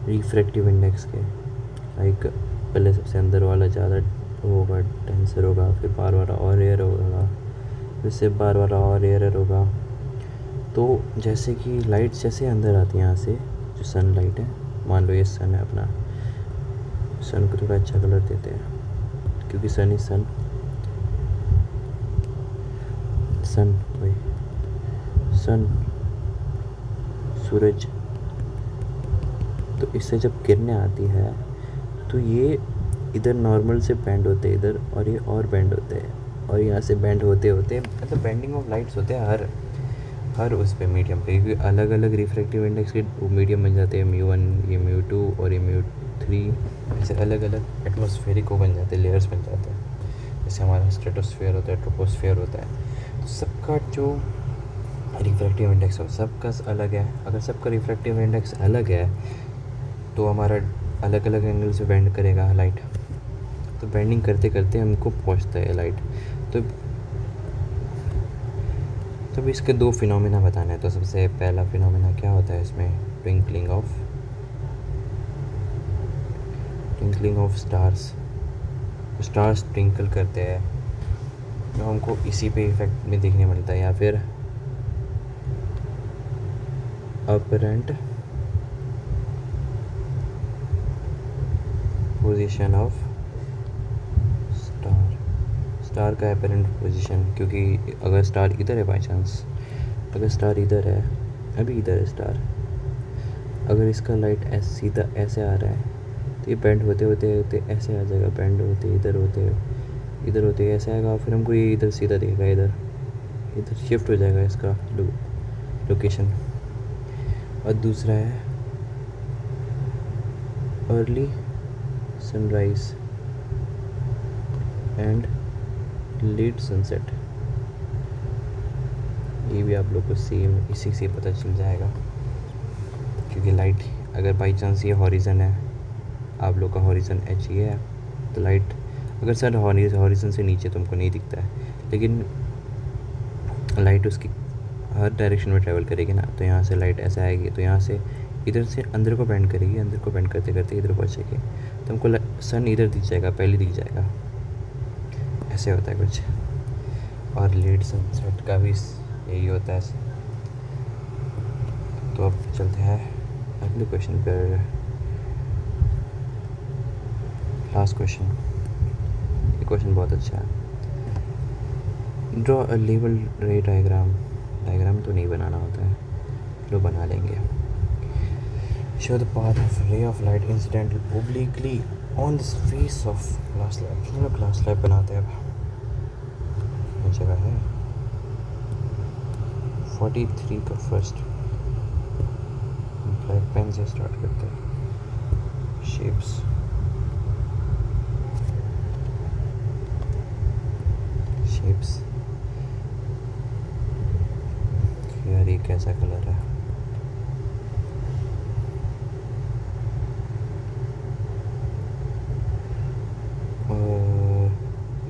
रिफ्रैक्टिव इंडेक्स के। लाइक पहले सबसे अंदर वाला ज़्यादा होगा, डेंसर होगा, फिर बाहर वाला और रेयर होगा, इससे बार बार और एरर होगा। तो जैसे कि लाइट जैसे अंदर आती है यहाँ से, जो सन लाइट है, मान लो ये सन है अपना, सन को थोड़ा अच्छा कलर देते हैं क्योंकि सन इज सन सूरज। तो इससे जब किरणें आती है तो ये इधर नॉर्मल से बेंड होते हैं इधर, और ये और बेंड होते हैं, और यहाँ से बेंड होते होते मतलब बेंडिंग ऑफ लाइट्स होते हैं हर उस पे मीडियम पे, क्योंकि अलग अलग रिफ्रैक्टिव इंडेक्स के मीडियम बन जाते हैं, μ1, ये μ2 और ये μ3। ऐसे अलग अलग एटमॉस्फेरिक को बन जाते हैं, लेयर्स बन जाते हैं। जैसे हमारा स्ट्रेटोस्फेयर होता है, ट्रोपोस्फेयर होता है। तो सबका जो रिफ्रैक्टिव इंडेक्स हो सबका अलग है। अगर सबका रिफ्रैक्टिव इंडेक्स अलग है तो हमारा अलग अलग एंगल से बेंड करेगा लाइट। तो बेंडिंग करते करते हमको पहुंचता है लाइट। तो इसके 2 फिनोमेना बताना है। तो सबसे पहला फिनोमेना क्या होता है इसमें, ट्विंकलिंग ऑफ स्टार्स ट्विंकल करते हैं, जो हमको इसी पे इफेक्ट में देखने मिलता है। या फिर अपरेंट पोजीशन ऑफ स्टार का अपरेंट पोजीशन, क्योंकि अगर स्टार इधर है, बाई चांस अगर स्टार इधर है, अभी इधर है स्टार, अगर इसका लाइट सीधा ऐसे आ रहा है तो ये बेंड होते होते होते ऐसे आ जाएगा, बेंड होते इधर होते ऐसे आएगा, फिर हमको ये इधर सीधा दिखेगा, इधर शिफ्ट हो जाएगा इसका लोकेशन। और दूसरा है early sunrise and let sunset. ये भी आप लोग को सेम इसी से पता चल जाएगा, क्योंकि लाइट अगर बाई चांस ये हॉरिजन है, आप लोग का हॉरिजन एच ये है, तो लाइट अगर सर हॉरिजन से नीचे तुमको नहीं दिखता है, लेकिन लाइट उसकी हर डायरेक्शन में ट्रैवल करेगी ना। तो यहाँ से लाइट ऐसे आएगी, तो यहाँ से इधर से अंदर को बेंड करेगी, अंदर को बेंड करते करते इधर पहुँचेगी, तो हमको सन इधर दिख जाएगा, पहले दिख जाएगा। ऐसे होता है कुछ। और लेट सनसेट का भी यही होता है। तो अब चलते हैं अगले क्वेश्चन पर। लास्ट क्वेश्चन, ये क्वेश्चन बहुत अच्छा है। ड्रॉ अ लेवल रे डायग्राम तो नहीं बनाना होता है, लो बना लेंगे। शो द पाथ ऑफ रे of light incident obliquely on the face of glass slab. चलो ग्लास स्लैब बनाते हैं। अब ये जगह है 43 का फर्स्ट, ब्लैक पेन से स्टार्ट करते हैं। शेप्स। यार ये कैसा कलर है?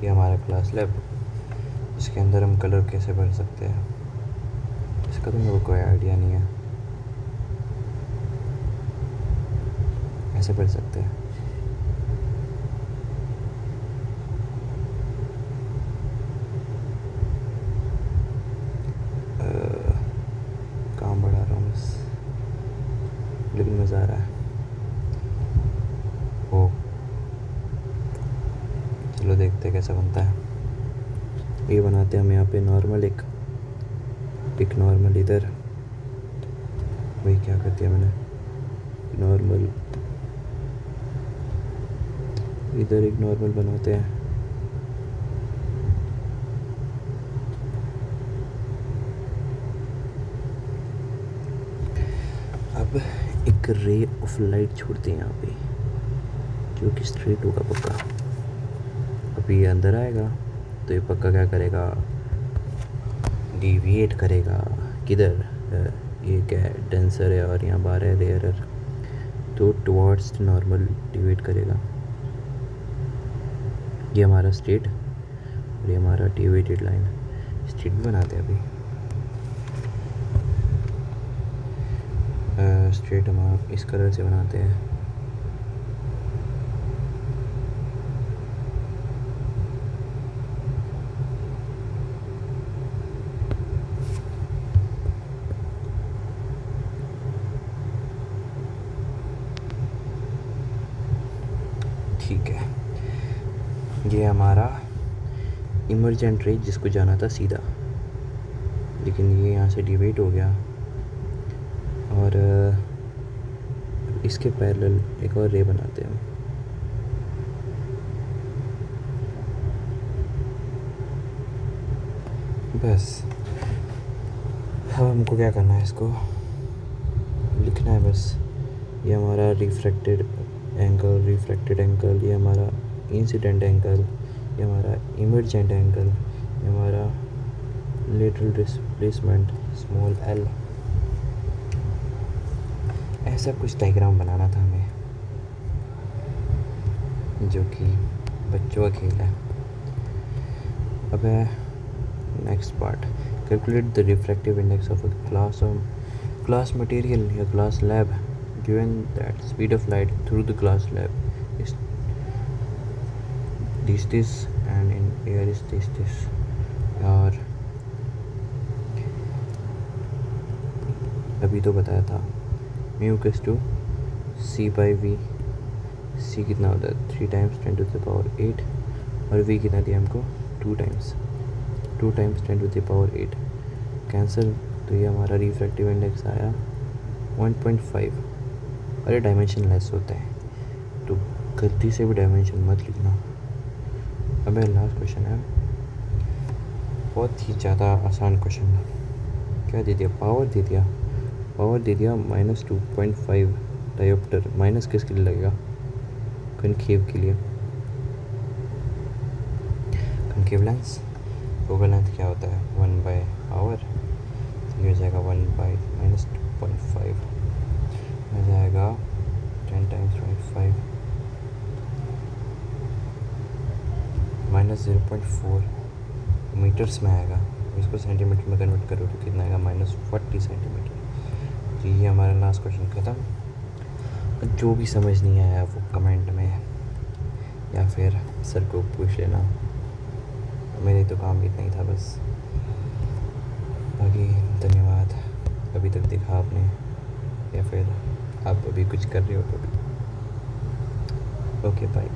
ये हमारा क्लास लैब, इसके अंदर हम कलर कैसे भर सकते हैं इसका तो मेरे को कोई आइडिया नहीं है। ऐसे भर सकते हैं। काम बढ़ा रहा हूँ बस, लेकिन मज़ा आ रहा है। ओ चलो देखते हैं कैसा बनता है। ये बनाते हैं हम यहाँ पे नॉर्मल, एक नॉर्मल इधर, वही क्या करती है मैंने, नॉर्मल इधर एक नॉर्मल बनाते हैं। अब एक रे ऑफ लाइट छोड़ते हैं यहाँ पे, जो कि स्ट्रेट होगा पक्का। अभी ये अंदर आएगा तो ये पक्का क्या करेगा, डिविएट करेगा। किधर? ये क्या है, डेंसर है और यहाँ बाहर है रेयरर, तो टुवर्ड्स नॉर्मल डिविएट करेगा। ये हमारा स्टेट और ये हमारा डिविएटेड लाइन। स्टेट भी बनाते हैं अभी। स्ट्रेट हम इस कलर से बनाते हैं। ठीक है, ये हमारा इमर्जेंट रे जिसको जाना था सीधा, लेकिन ये यहाँ से डिवाइड हो गया। और इसके पैरेलल एक और रे बनाते हैं। बस अब हमको क्या करना है, इसको लिखना है बस। ये हमारा रिफ्रैक्टेड एंगल, ये हमारा इंसिडेंट एंगल, ये हमारा इमर्जेंट एंगल, ये हमारा लेटरल डिस्प्लेसमेंट स्मॉल एल। ऐसा कुछ डायग्राम बनाना था हमें, जो कि बच्चों का खेल है। अब next part, calculate the refractive index of a glass material या glass lab given that speed of light through the glass lab is this and in air is this। और अभी तो बताया था mu equals to c by v. C कितना होता है 3 times 10 to the power 8, और वी कितना दिया हमको 2 times 10 to the power 8। Cancel, तो ये हमारा रिफ्रैक्टिव इंडेक्स आया 1.5। अरे डायमेंशन लेस होता है तो गलती से भी डायमेंशन मत लिखना। अब लास्ट क्वेश्चन है, बहुत ही ज़्यादा आसान क्वेश्चन है। क्या दे दिया? पावर दे दिया -2.5 डायोप्टर। माइनस किसके लिए लगेगा? कनकेव के लिए। कनकेव लेंस, फोकल लेंथ क्या होता है 1/पावर, तो ये हो जाएगा 1 - 2.5 हो जाएगा 10 टाइम्स 25 -0.4 मीटर्स में आएगा। इसको सेंटीमीटर में कन्वर्ट करो तो कितना आएगा -40 सेंटीमीटर। तो ये हमारा लास्ट क्वेश्चन ख़त्म। जो भी समझ नहीं आया वो कमेंट में या फिर सर को पूछ लेना। मेरे तो काम इतना ही था बस। बाकी धन्यवाद अभी तक देखा आपने, या फिर आप अभी कुछ कर रहे हो तो। Okay bye.